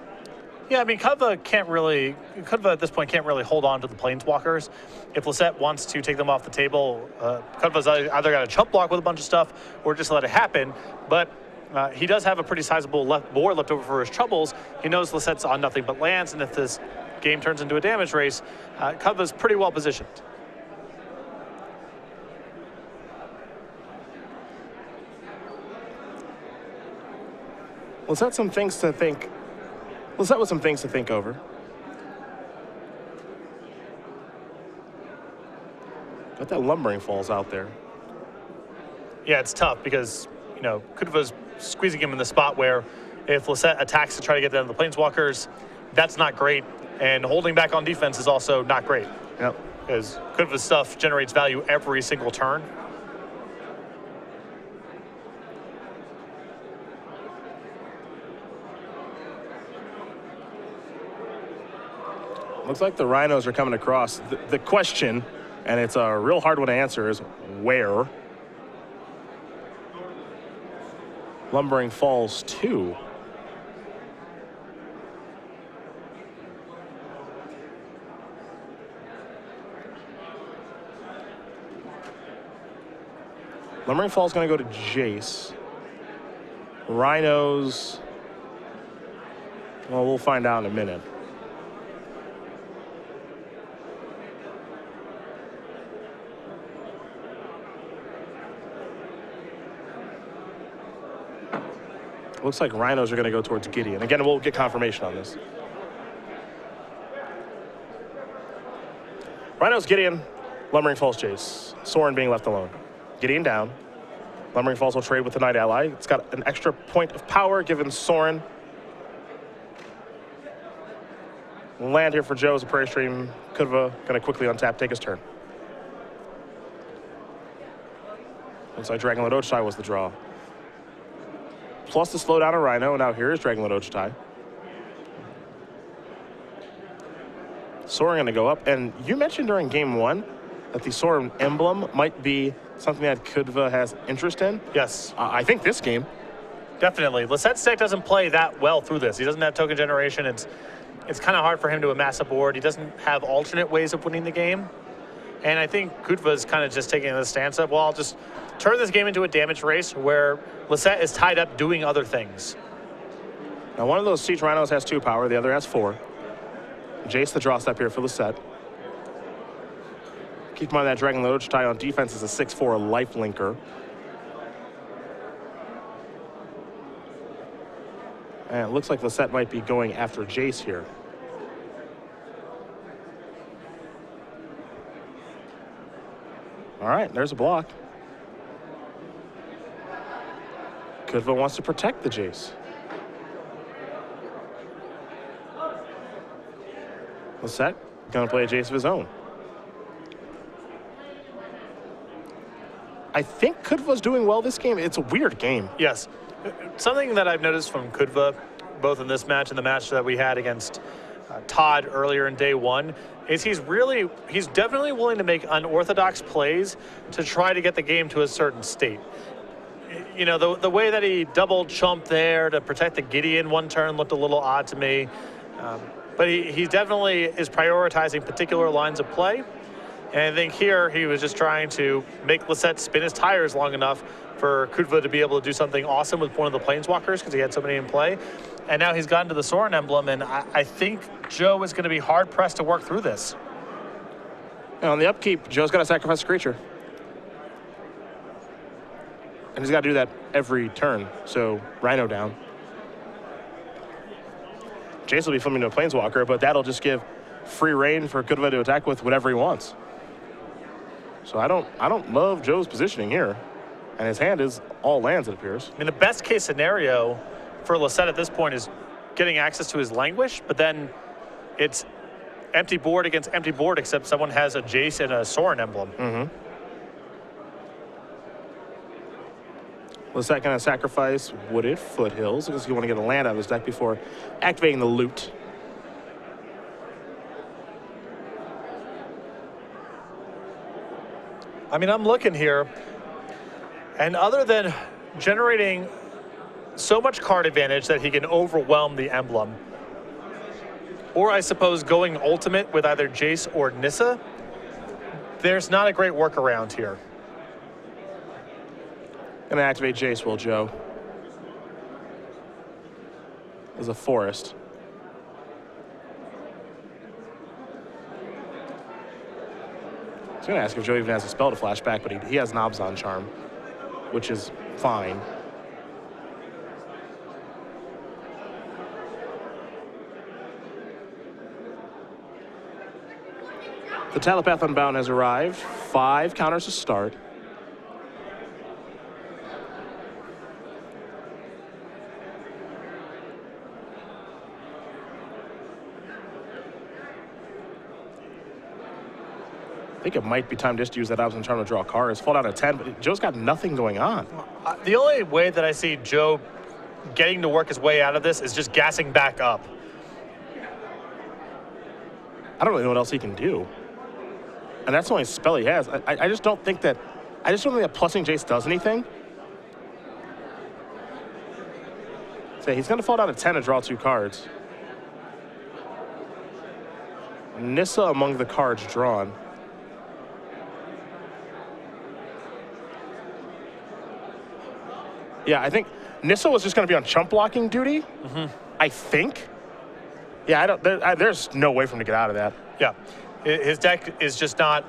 Speaker 2: Yeah, I mean, Kudva at this point can't really hold on to the Planeswalkers. If Lossett wants to take them off the table, Kudva's either got to chump block with a bunch of stuff or just let it happen. But he does have a pretty sizable board left over for his troubles. He knows Lossett's on nothing but lands, and if this game turns into a damage race, Kudva's pretty well positioned.
Speaker 1: Lossett some things to think. Lossett with some things to think over. Got that Lumbering Falls out there.
Speaker 2: Yeah, it's tough because, Kudva's squeezing him in the spot where if Lossett attacks to try to get down to the Planeswalkers, that's not great. And holding back on defense is also not great.
Speaker 1: Yep.
Speaker 2: Because Kudva's stuff generates value every single turn.
Speaker 1: Looks like the Rhinos are coming across. The question, and it's a real hard one to answer, is where? Lumbering Falls 2. Lumbering Falls going to go to Jace. Rhinos, well, we'll find out in a minute. Looks like Rhinos are going to go towards Gideon. Again, we'll get confirmation on this. Rhinos, Gideon, Lumbering Falls, Jace. Sorin being left alone. Gideon down. Lumbering Falls will trade with the Knight Ally. It's got an extra point of power given Soren. Land here for Joe as a Prairie Stream. Kudva going to quickly untap, take his turn. Looks like Dragonlord Ochitai was the draw. Plus the slowdown of Rhino, and now here is Dragonlord Ochitai. Soren going to go up, and you mentioned during game 1 that the Soren emblem might be something that Kudva has interest in.
Speaker 2: Yes.
Speaker 1: I think this game.
Speaker 2: Definitely. Lossett's deck doesn't play that well through this. He doesn't have token generation. It's kind of hard for him to amass a board. He doesn't have alternate ways of winning the game. And I think Kudva's kind of just taking the stance of, well, I'll just turn this game into a damage race where Lossett is tied up doing other things.
Speaker 1: Now, one of those Siege Rhinos has 2 power, the other has 4. Jace the draw step here for Lossett. Keep in mind that Dragonlord Ochitai on defense is a 6/4 life linker. And it looks like Lossett might be going after Jace here. All right, there's a block. Kudva wants to protect the Jace. Lossett gonna play a Jace of his own. I think Kudva's doing well this game. It's a weird game.
Speaker 2: Yes. Something that I've noticed from Kudva, both in this match and the match that we had against Todd earlier in day 1, is he's definitely willing to make unorthodox plays to try to get the game to a certain state. You know, the way that he double chumped there to protect the Gideon one turn looked a little odd to me. But he definitely is prioritizing particular lines of play. And I think here he was just trying to make Lossett spin his tires long enough for Kudva to be able to do something awesome with one of the Planeswalkers because he had so many in play. And now he's gotten to the Soren emblem, and I think Joe is going to be hard-pressed to work through this.
Speaker 1: And on the upkeep, Joe's got to sacrifice a creature. And he's got to do that every turn, so Rhino down. Jace will be flipping to a Planeswalker, but that'll just give free reign for Kudva to attack with whatever he wants. So I don't love Joe's positioning here. And his hand is all lands, it appears.
Speaker 2: I mean, the best case scenario for Lossett at this point is getting access to his Languish, but then it's empty board against empty board, except someone has a Jace and a Soren emblem.
Speaker 1: Mm-hmm. Lossett going to sacrifice Wooded Foothills because he want to get a land out of his deck before activating the loot.
Speaker 2: I mean, I'm looking here, and other than generating so much card advantage that he can overwhelm the emblem, or I suppose going ultimate with either Jace or Nissa, there's not a great workaround here.
Speaker 1: Gonna activate Jace, will Joe. There's a forest. I was gonna ask if Joe even has a spell to flash back, but he has Knobs on Charm, which is fine. The Telepath Unbound has arrived. 5 counters to start. I think it might be time just to use that option charm to draw cards. Fall down to 10, but Joe's got nothing going on.
Speaker 2: The only way that I see Joe getting to work his way out of this is just gassing back up.
Speaker 1: I don't really know what else he can do. And that's the only spell he has. I just don't think that plussing Jace does anything. So he's gonna fall down to 10 to draw 2 cards. Nissa among the cards drawn. Yeah, I think Nissa was just going to be on chump blocking duty. Mm-hmm. I think. Yeah, there's no way for him to get out of that.
Speaker 2: Yeah, his deck is just not,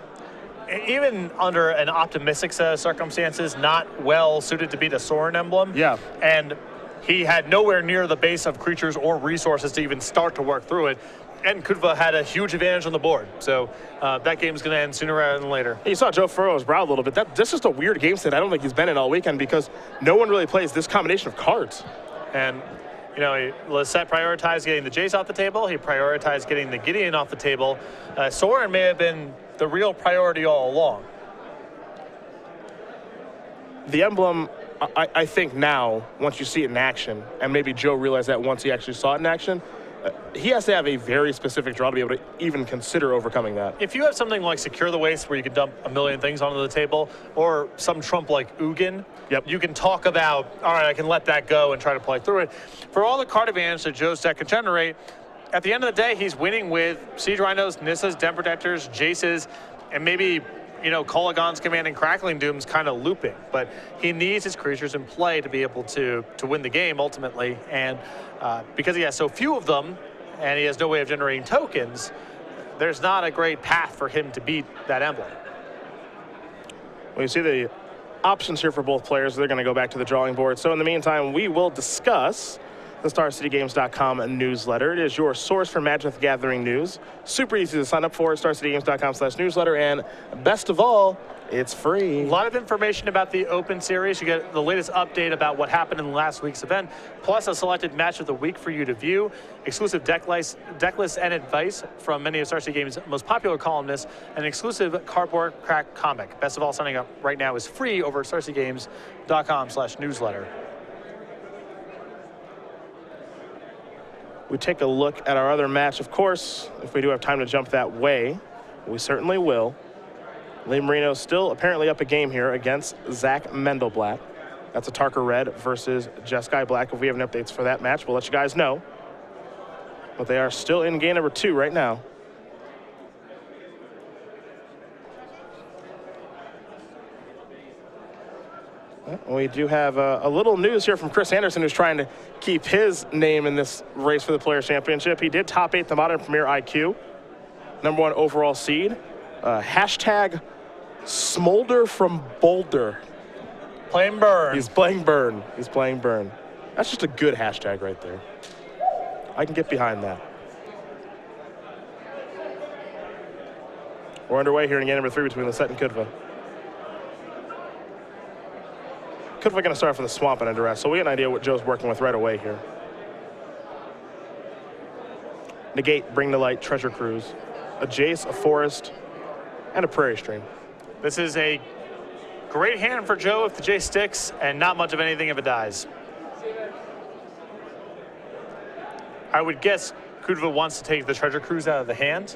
Speaker 2: even under an optimistic set of circumstances, not well suited to beat a Soren emblem.
Speaker 1: Yeah.
Speaker 2: And he had nowhere near the base of creatures or resources to even start to work through it. And Kudva had a huge advantage on the board. So that game's going to end sooner rather than later.
Speaker 1: You saw Joe furrow his brow a little bit. That's just a weird game state I don't think he's been in all weekend because no one really plays this combination of cards.
Speaker 2: And, you know, Lossett prioritized getting the Jace off the table. He prioritized getting the Gideon off the table. Soren may have been the real priority all along.
Speaker 1: The emblem, I think now, once you see it in action, and maybe Joe realized that once he actually saw it in action, he has to have a very specific draw to be able to even consider overcoming that.
Speaker 2: If you have something like Secure the Waste where you can dump a million things onto the table, or some trump like Ugin, you can talk about, all right, I can let that go and try to play through it. For all the card advantage that Joe's deck can generate, at the end of the day, he's winning with Siege Rhinos, Nissas, Den Protectors, Jaces, and maybe, you know, Kolaghan's Command and Crackling Doom's kind of looping. But he needs his creatures in play to be able to win the game ultimately. And because he has so few of them and he has no way of generating tokens, there's not a great path for him to beat that emblem.
Speaker 1: Well, you see the options here for both players. They're going to go back to the drawing board. So in the meantime, we will discuss the StarCityGames.com newsletter. It is your source for Magic the Gathering news. Super easy to sign up for, StarCityGames.com/newsletter. And best of all, it's free.
Speaker 2: A lot of information about the Open Series. You get the latest update about what happened in last week's event, plus a selected match of the week for you to view, exclusive deck lists and advice from many of Star City Games' most popular columnists, and an exclusive cardboard crack comic. Best of all, signing up right now is free over at StarCityGames.com/newsletter. We take a look at our other match. Of course, if we do have time to jump that way, we certainly will. Lee Marino still apparently up a game here against Zach Mendelblatt. That's a Tarker Red versus Jeskai Black. If we have any updates for that match, we'll let you guys know. But they are still in game number 2 right now. We do have a little news here from Chris Anderson, who's trying to keep his name in this race for the Players' Championship. He did top 8 the Modern Premier IQ, #1 overall seed. Hashtag Smolder from Boulder. Playing Burn.
Speaker 1: He's playing Burn. He's playing Burn. That's just a good hashtag right there. I can get behind that. We're underway here in game number 3 between Lossett and Kudva. Kudva going to start for the Swamp and Endurance, so we get an idea what Joe's working with right away here. Negate, Bring to Light, Treasure Cruise, a Jace, a Forest, and a Prairie Stream.
Speaker 2: This is a great hand for Joe if the Jace sticks, and not much of anything if it dies. I would guess Kudva wants to take the Treasure Cruise out of the hand.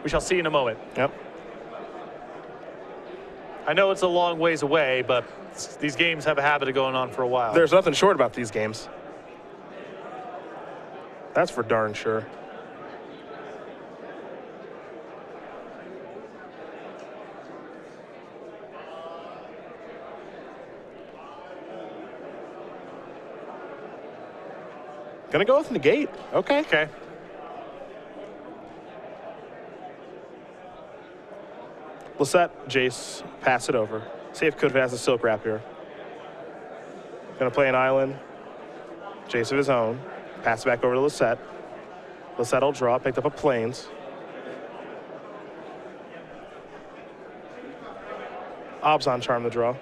Speaker 2: We shall see in a moment.
Speaker 1: Yep.
Speaker 2: I know it's a long ways away, but these games have a habit of going on for a while.
Speaker 1: There's nothing short about these games. That's for darn sure. Gonna go with Negate. Okay.
Speaker 2: Okay.
Speaker 1: Lossett, Jace, pass it over. See if Kudva has a Silk Wrap here. Gonna play an island. Jace of his own. Pass it back over to Lossett. Lossett will draw, picked up a Plains. Obzon Charm the draw.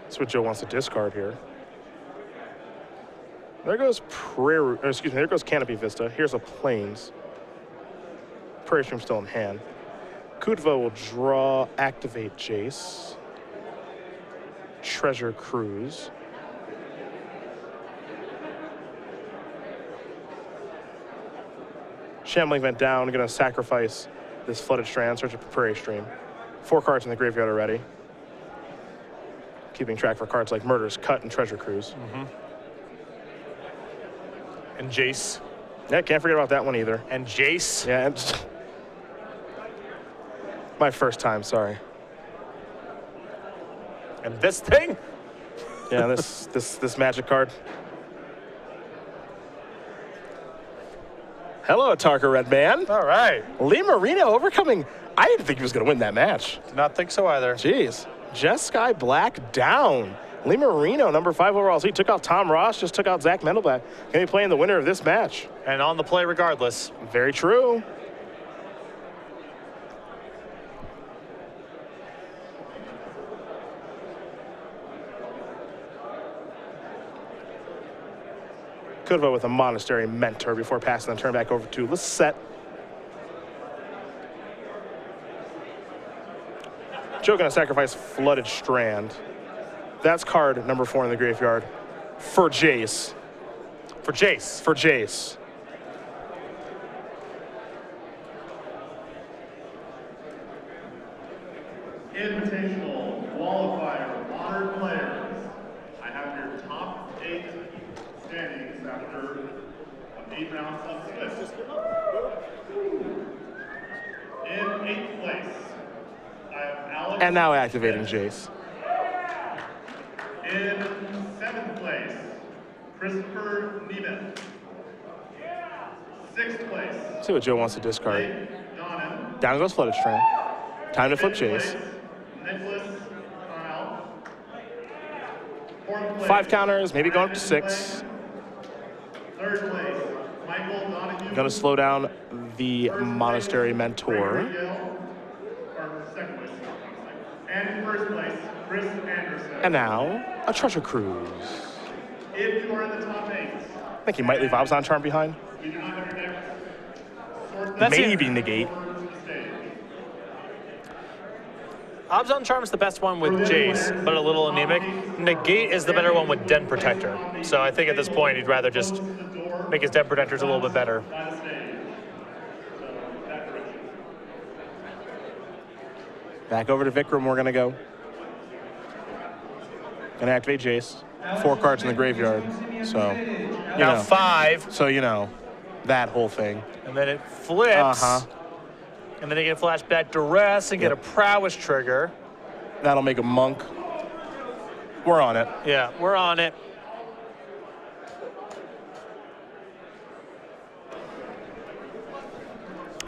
Speaker 1: That's what Joe wants to discard here. There goes there goes Canopy Vista. Here's a Plains. Prairie Stream still in hand. Kudva will draw, activate Jace. Treasure Cruise. Shambling Vent down, gonna sacrifice this Flooded Strand, search for Prairie Stream. 4 cards in the graveyard already. Keeping track for cards like Murder's Cut and Treasure Cruise.
Speaker 2: And Jace.
Speaker 1: Yeah, can't forget about that one either.
Speaker 2: And Jace.
Speaker 1: Yeah, and my first time, sorry.
Speaker 2: And this thing?
Speaker 1: Yeah, this Magic card. Hello, Tarka Red Man.
Speaker 2: All right.
Speaker 1: Lee Marino overcoming. I didn't think he was going to win that match.
Speaker 2: Did not think so either.
Speaker 1: Jeez. Jess Sky Black down. Lee Marino, number 5 overall. So he took out Tom Ross, just took out Zach Mendelback. Going to be playing the winner of this match.
Speaker 2: And on the play regardless.
Speaker 1: Very true. Kudva with a Monastery Mentor before passing the turn back over to Lossett. Joe going to sacrifice Flooded Strand. That's card number 4 in the graveyard for Jace.
Speaker 2: For Jace.
Speaker 1: For Jace.
Speaker 4: Invitational qualifier honored players. I have your top 8 standings after an 8 rounds of split. In 8th place, I have Alex.
Speaker 1: And now activating Jace.
Speaker 4: In 7th place, Christopher Neiman. 6th place,
Speaker 1: See what Joe wants to discard.
Speaker 4: Blake Donnan.
Speaker 1: Down goes Flooded Strand. Time to flip
Speaker 4: 5th
Speaker 1: Jace.
Speaker 4: place, Nicholas Kyle. 4th place,
Speaker 1: 5 counters, maybe going up to 6.
Speaker 4: 3rd place, Michael Donahue.
Speaker 1: Going to slow down the
Speaker 4: First place,
Speaker 1: Monastery Mentor.
Speaker 4: Gregory Gill, or 2nd place. And in 1st place, Chris Anderson.
Speaker 1: And now, a Treasure Cruise.
Speaker 4: If you are in the top 8,
Speaker 1: I think he might leave Obzon Charm behind.
Speaker 4: you do not have your decks. Sort them
Speaker 2: That's it.
Speaker 1: Maybe negate.
Speaker 4: over to the stage.
Speaker 2: Obzon Charm's the best one with Jace, but a little anemic. Negate is the better one with Den Protector. So I think at this point he'd rather just make his Den Protectors a little bit better.
Speaker 4: By the stage. So that correction.
Speaker 1: Back over to Vikram, we're going to go. Going to activate Jace. 4 cards in the graveyard. So, you
Speaker 2: Now
Speaker 1: know.
Speaker 2: 5,
Speaker 1: So, you know, that whole thing.
Speaker 2: and then it flips.
Speaker 1: Uh-huh.
Speaker 2: And then he can flash back Duress and get a Prowess trigger.
Speaker 1: That'll make a Monk. We're on it.
Speaker 2: Yeah, we're on it.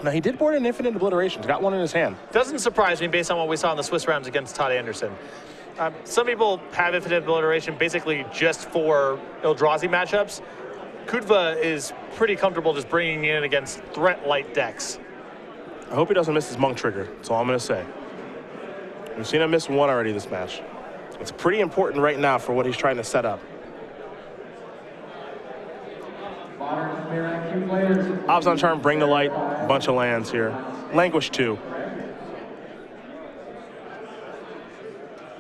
Speaker 1: Now, he did board an Infinite Obliterations. Got one in his hand.
Speaker 2: Doesn't surprise me based on what we saw in the Swiss rounds against Todd Anderson. Some people have Infinite Obliteration basically just for Eldrazi matchups. Kudva is pretty comfortable just bringing in against threat-light decks.
Speaker 1: I hope he doesn't miss his Monk trigger. That's all I'm going to say. We've seen him miss 1 already this match. It's pretty important right now for what he's trying to set up. Obzon Charm, Bring to Light, bunch of lands here. Languish 2.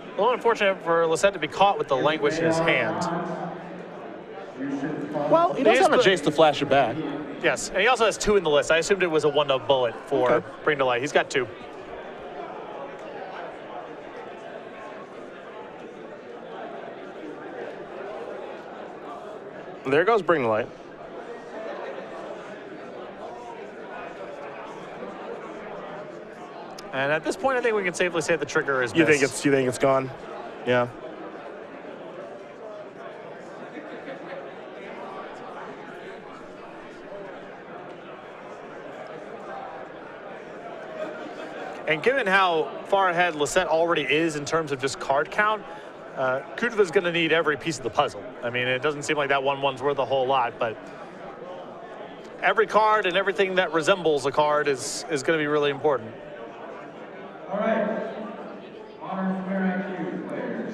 Speaker 2: A little unfortunate for Lossett to be caught with the Languish in his hand.
Speaker 1: Well, he does have a Jace to flash it back.
Speaker 2: Yes, and he also has 2 in the list. I assumed it was a 1-up bullet for
Speaker 1: Okay.
Speaker 2: Bring to Light. He's got 2.
Speaker 1: There goes Bring to Light.
Speaker 2: And at this point, I think we can safely say the trigger is
Speaker 1: You
Speaker 2: missed.
Speaker 1: think it's gone? Yeah.
Speaker 2: And given how far ahead Lossett already is in terms of just card count, Kudva's going to need every piece of the puzzle. I mean, it doesn't seem like that 1-1's worth a whole lot, but every card and everything that resembles a card is going to be really important.
Speaker 5: All right. Honored Fair IQ players.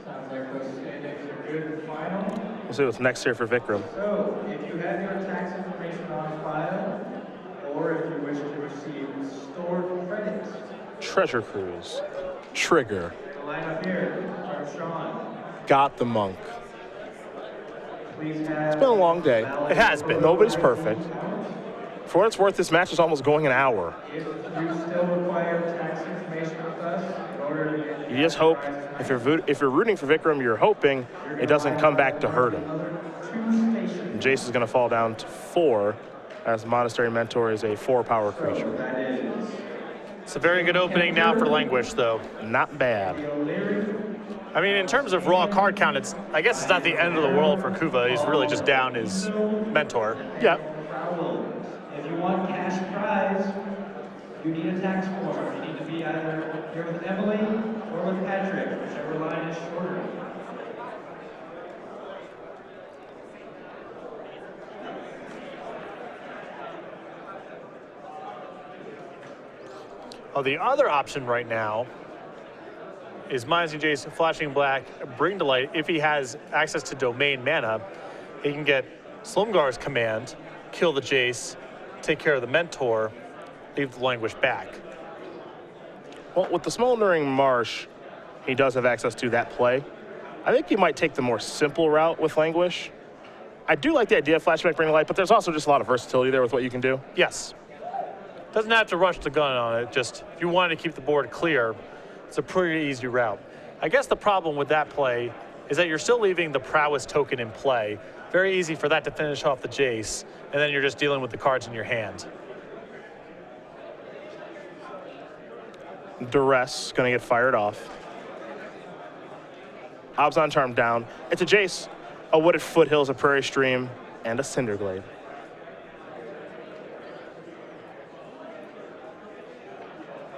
Speaker 5: Sounds like those standings are good and final.
Speaker 1: We'll see what's next here for Vikram.
Speaker 5: So, if you have your tax information on file, or if you wish to receive stored credits,
Speaker 1: Treasure Cruise. Trigger.
Speaker 5: the lineup here are Sean.
Speaker 1: Got the Monk.
Speaker 5: Please have
Speaker 1: It's been a long day.
Speaker 2: It has been.
Speaker 1: Nobody's perfect. For what it's worth, this match is almost going an hour.
Speaker 5: If you still require tax information with us, in order to get
Speaker 1: You just hope, if you're rooting for Vikram, you're hoping it doesn't come back to hurt him.
Speaker 5: another 2 stations.
Speaker 1: And Jace is going to fall down to 4, as Monastery Mentor is a 4-power creature.
Speaker 5: That is
Speaker 2: It's a very good opening now for Languish, though.
Speaker 1: Not bad.
Speaker 5: O'Leary,
Speaker 2: I mean, in terms of raw card count, I guess it's not the end of the world for Kudva. He's really just down his mentor.
Speaker 1: Yeah.
Speaker 5: Crowell, one cash prize. You need a tax form. You need to be either here with Emily or with Patrick, whichever line is shorter.
Speaker 2: Oh, the other option right now is Minds and Jace flashing black, bring to light. If he has access to domain mana, he can get Slumgar's command, kill the Jace, take care of the Mentor, leave the Languish back.
Speaker 1: Well, with the Smoldering Marsh, he does have access to that play. I think he might take the more simple route with Languish. I do like the idea of flashback, bring to light, but there's also just a lot of versatility there with what you can do.
Speaker 2: Yes. Doesn't have to rush the gun on it. Just if you wanted to keep the board clear, it's a pretty easy route. I guess the problem with that play is that you're still leaving the prowess token in play. Very easy for that to finish off the Jace, and then you're just dealing with the cards in your hand.
Speaker 1: Duress going to get fired off. Abzan Charm down. It's a Jace, a Wooded Foothills, a Prairie Stream, and a Cinderglade.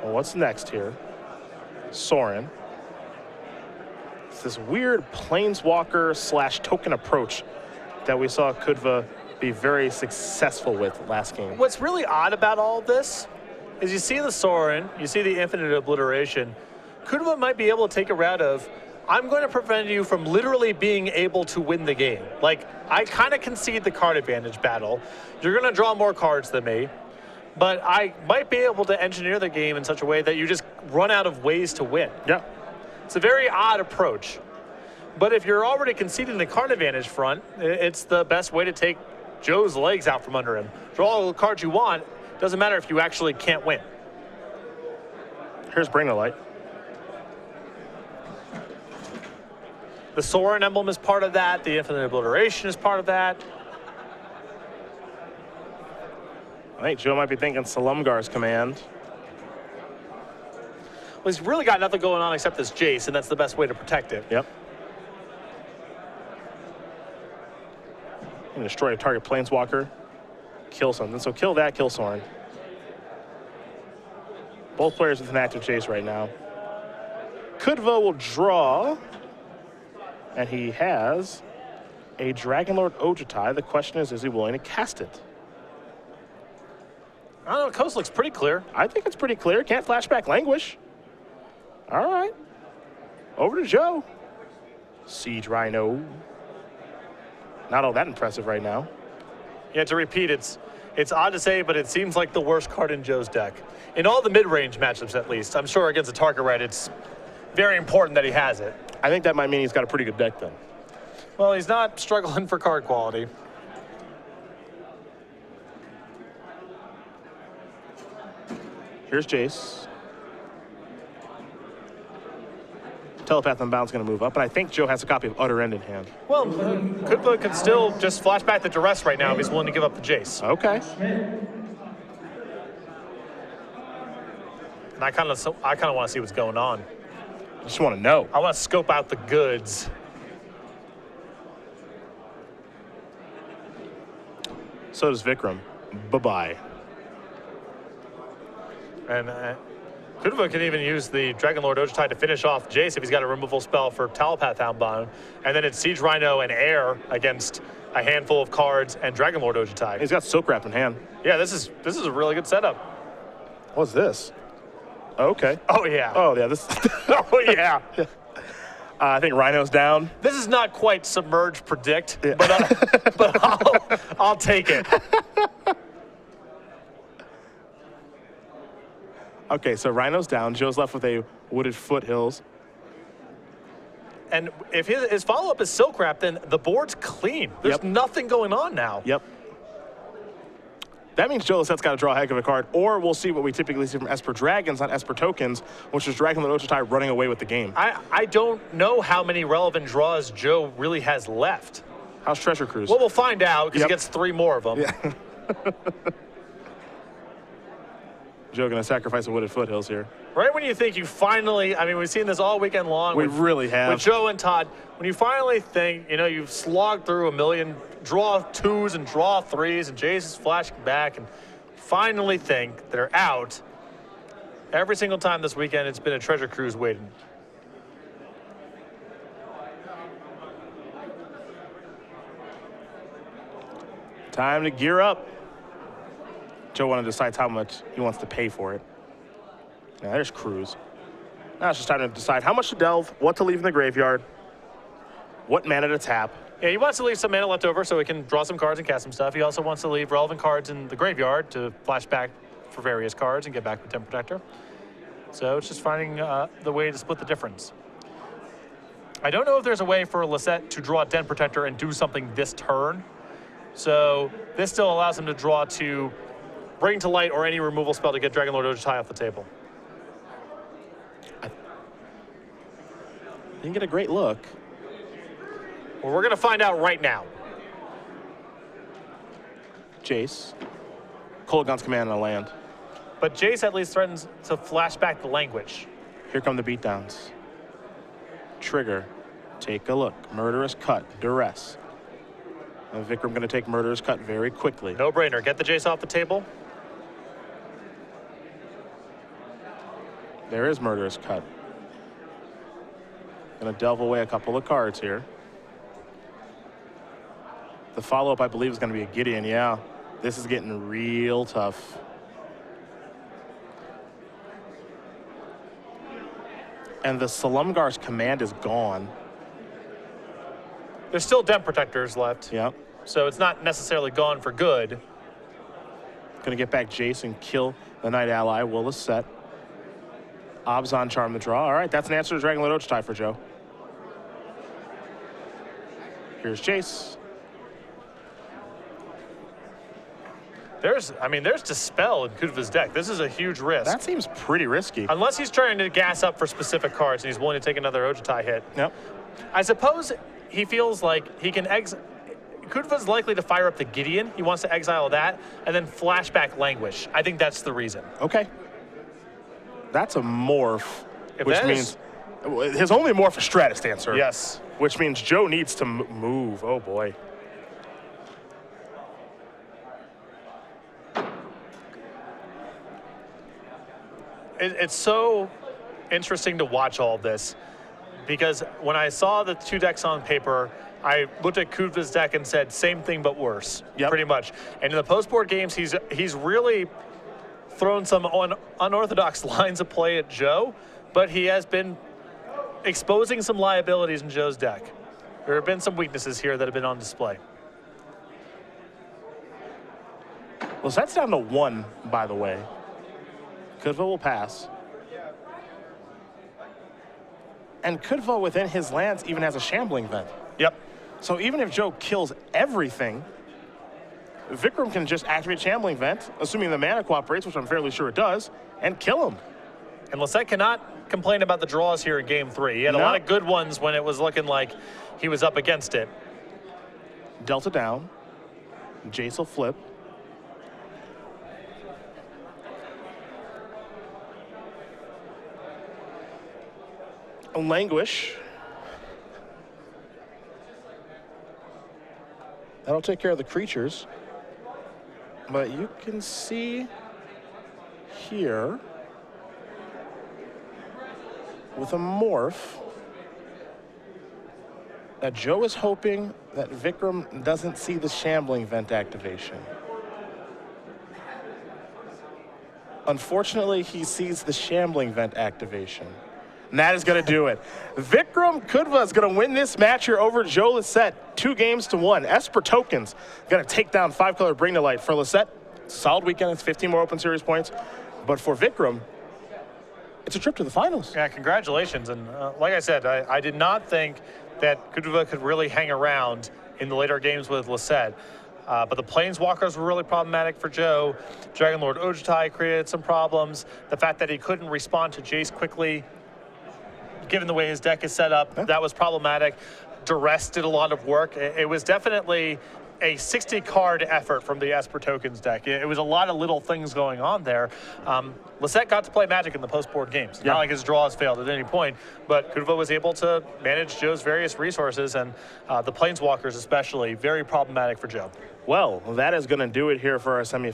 Speaker 1: Well, what's next here? Sorin. It's this weird planeswalker / token approach that we saw Kudva be very successful with last game.
Speaker 2: What's really odd about all of this is you see the Sorin, you see the Infinite Obliteration. Kudva might be able to take a route of, I'm going to prevent you from literally being able to win the game. Like, I kind of concede the card advantage battle. You're going to draw more cards than me, but I might be able to engineer the game in such a way that you just run out of ways to win.
Speaker 1: Yeah.
Speaker 2: It's a very odd approach. But if you're already conceding the card advantage front, it's the best way to take Joe's legs out from under him. Draw all the cards you want. Doesn't matter if you actually can't win.
Speaker 1: Here's Bring to Light.
Speaker 2: The Sorin emblem is part of that. The Infinite Obliteration is part of that.
Speaker 1: I think Joe might be thinking Salumgar's command.
Speaker 2: Well, he's really got nothing going on except this Jace, and that's the best way to protect it.
Speaker 1: Yep. And destroy a target planeswalker. Kill something. So kill that, kill Sorin. Both players with an active Jace right now. Kudva will draw. And he has a Dragonlord Ojutai. The question is he willing to cast it?
Speaker 2: I don't know, the coast looks pretty clear.
Speaker 1: I think it's pretty clear. Can't flashback Languish. All right. Over to Joe. Siege Rhino. Not all that impressive right now.
Speaker 2: Yeah, to repeat, it's odd to say, but it seems like the worst card in Joe's deck. In all the mid-range matchups, at least. I'm sure against a target red, it's very important that he has it.
Speaker 1: I think that might mean he's got a pretty good deck then.
Speaker 2: Well, he's not struggling for card quality.
Speaker 1: Here's Jace. Telepath Unbound's going to move up, and I think Joe has a copy of Utter End in hand.
Speaker 2: Well, Kudva could still just flash back the Duress right now if he's willing to give up the Jace.
Speaker 1: Okay.
Speaker 2: And I kind of want to see what's going on.
Speaker 1: Just want to know.
Speaker 2: I want to scope out the goods.
Speaker 1: So does Vikram. Bye-bye.
Speaker 2: And Kudva can even use the Dragonlord Ojutai to finish off Jace if he's got a removal spell for Telepath Outbound. And then it's Siege Rhino and Air against a handful of cards and Dragonlord Ojutai.
Speaker 1: He's got Silk Wrap in hand.
Speaker 2: Yeah, this is a really good setup.
Speaker 1: What's this? Okay.
Speaker 2: Oh, yeah.
Speaker 1: Oh, yeah. This.
Speaker 2: Oh, yeah.
Speaker 1: I think Rhino's down.
Speaker 2: This is not quite Submerge Predict,
Speaker 1: Yeah.
Speaker 2: but I'll take it.
Speaker 1: Okay, so Rhino's down. Joe's left with a Wooded Foothills.
Speaker 2: And if his follow-up is Silk Wrap, then the board's clean. There's nothing going on now.
Speaker 1: Yep. That means Joe Lossette's got to draw a heck of a card, or we'll see what we typically see from Esper Dragons, not Esper Tokens, which is Dragonlord Ojutai running away with the game.
Speaker 2: I don't know how many relevant draws Joe really has left.
Speaker 1: How's Treasure Cruise?
Speaker 2: Well, we'll find out because he gets 3 more of them.
Speaker 1: Yeah. Joe going to sacrifice a Wooded Foothills here.
Speaker 2: Right when you think you finally, I mean, we've seen this all weekend long.
Speaker 1: We really have.
Speaker 2: With Joe and Todd, when you finally think, you've slogged through a million, draw 2s and draw 3s, and Jace is flashing back, and finally think they're out. Every single time this weekend, it's been a treasure cruise waiting.
Speaker 1: Time to gear up. Joe wanted to decide how much he wants to pay for it. Now there's Cruz. Now it's just time to decide how much to delve, what to leave in the graveyard, what mana to tap.
Speaker 2: Yeah, he wants to leave some mana left over so he can draw some cards and cast some stuff. He also wants to leave relevant cards in the graveyard to flash back for various cards and get back with Den Protector. So it's just finding the way to split the difference. I don't know if there's a way for Lossett to draw Den Protector and do something this turn. So this still allows him to draw to Bring to Light or any removal spell to get Dragonlord Ojutai off the table.
Speaker 1: Didn't get a great look.
Speaker 2: Well, we're going to find out right now.
Speaker 1: Jace. Kolaghan's command on a land.
Speaker 2: But Jace at least threatens to flash back the language.
Speaker 1: Here come the beatdowns. Trigger. Take a look. Murderous Cut. Duress. And Vikram going to take Murderous Cut very quickly.
Speaker 2: No brainer. Get the Jace off the table.
Speaker 1: There is Murderous Cut. Going to delve away a couple of cards here. The follow-up, I believe, is going to be a Gideon. Yeah, this is getting real tough. And the Salumgar's command is gone.
Speaker 2: There's still Den Protectors left.
Speaker 1: Yep.
Speaker 2: So it's not necessarily gone for good.
Speaker 1: Going to get back Jace and kill the Knight Ally. Will Lossett. Obzon Charm the draw. All right, that's an answer to Dragonlord Ojutai for Joe. Here's Jace.
Speaker 2: There's Dispel in Kudva's deck. This is a huge risk.
Speaker 1: That seems pretty risky.
Speaker 2: Unless he's trying to gas up for specific cards and he's willing to take another Ojutai hit.
Speaker 1: Yep.
Speaker 2: I suppose he feels like he can Kudva's likely to fire up the Gideon. He wants to exile that and then flashback Languish. I think that's the reason.
Speaker 1: Okay. That's a morph,
Speaker 2: If
Speaker 1: which
Speaker 2: that
Speaker 1: means his only morph is Stratus Dancer.
Speaker 2: Yes.
Speaker 1: Which means Joe needs to move. Oh boy.
Speaker 2: It's so interesting to watch all of this because when I saw the two decks on paper, I looked at Kudva's deck and said, same thing but worse, pretty much. And in the post-board games, he's really thrown some unorthodox lines of play at Joe, but he has been exposing some liabilities in Joe's deck. There have been some weaknesses here that have been on display.
Speaker 1: Well, so that's down to 1, by the way. Kudva will pass. And Kudva within his lands even has a Shambling Vent.
Speaker 2: Yep.
Speaker 1: So even if Joe kills everything, Vikram can just activate Shambling Vent, assuming the mana cooperates, which I'm fairly sure it does, and kill him.
Speaker 2: And Lossett cannot complain about the draws here in Game 3. He had a lot of good ones when it was looking like he was up against it.
Speaker 1: Delta down. Jace will flip. Languish. That'll take care of the creatures. But you can see here with a morph that Joe is hoping that Vikram doesn't see the Shambling Vent activation. Unfortunately, he sees the Shambling Vent activation. And that is going to do it. Vikram Kudva is going to win this match here over Joe Lossett, 2-1. Esper Tokens going to take down 5-color Bring to Light. For Lossett, solid weekend. It's 15 more Open Series points. But for Vikram, it's a trip to the finals.
Speaker 2: Yeah, congratulations. And like I said, I did not think that Kudva could really hang around in the later games with Lossett. But the Planeswalkers were really problematic for Joe. Dragonlord Ojutai created some problems. The fact that he couldn't respond to Jace quickly, given the way his deck is set up, that was problematic. Duress did a lot of work. It was definitely a 60-card effort from the Esper Tokens deck. It was a lot of little things going on there. Lossett got to play Magic in the post-board games. Not like his draws failed at any point, but Kudva was able to manage Joe's various resources, and the Planeswalkers especially, very problematic for Joe.
Speaker 1: Well, that is going to do it here for our semifinals.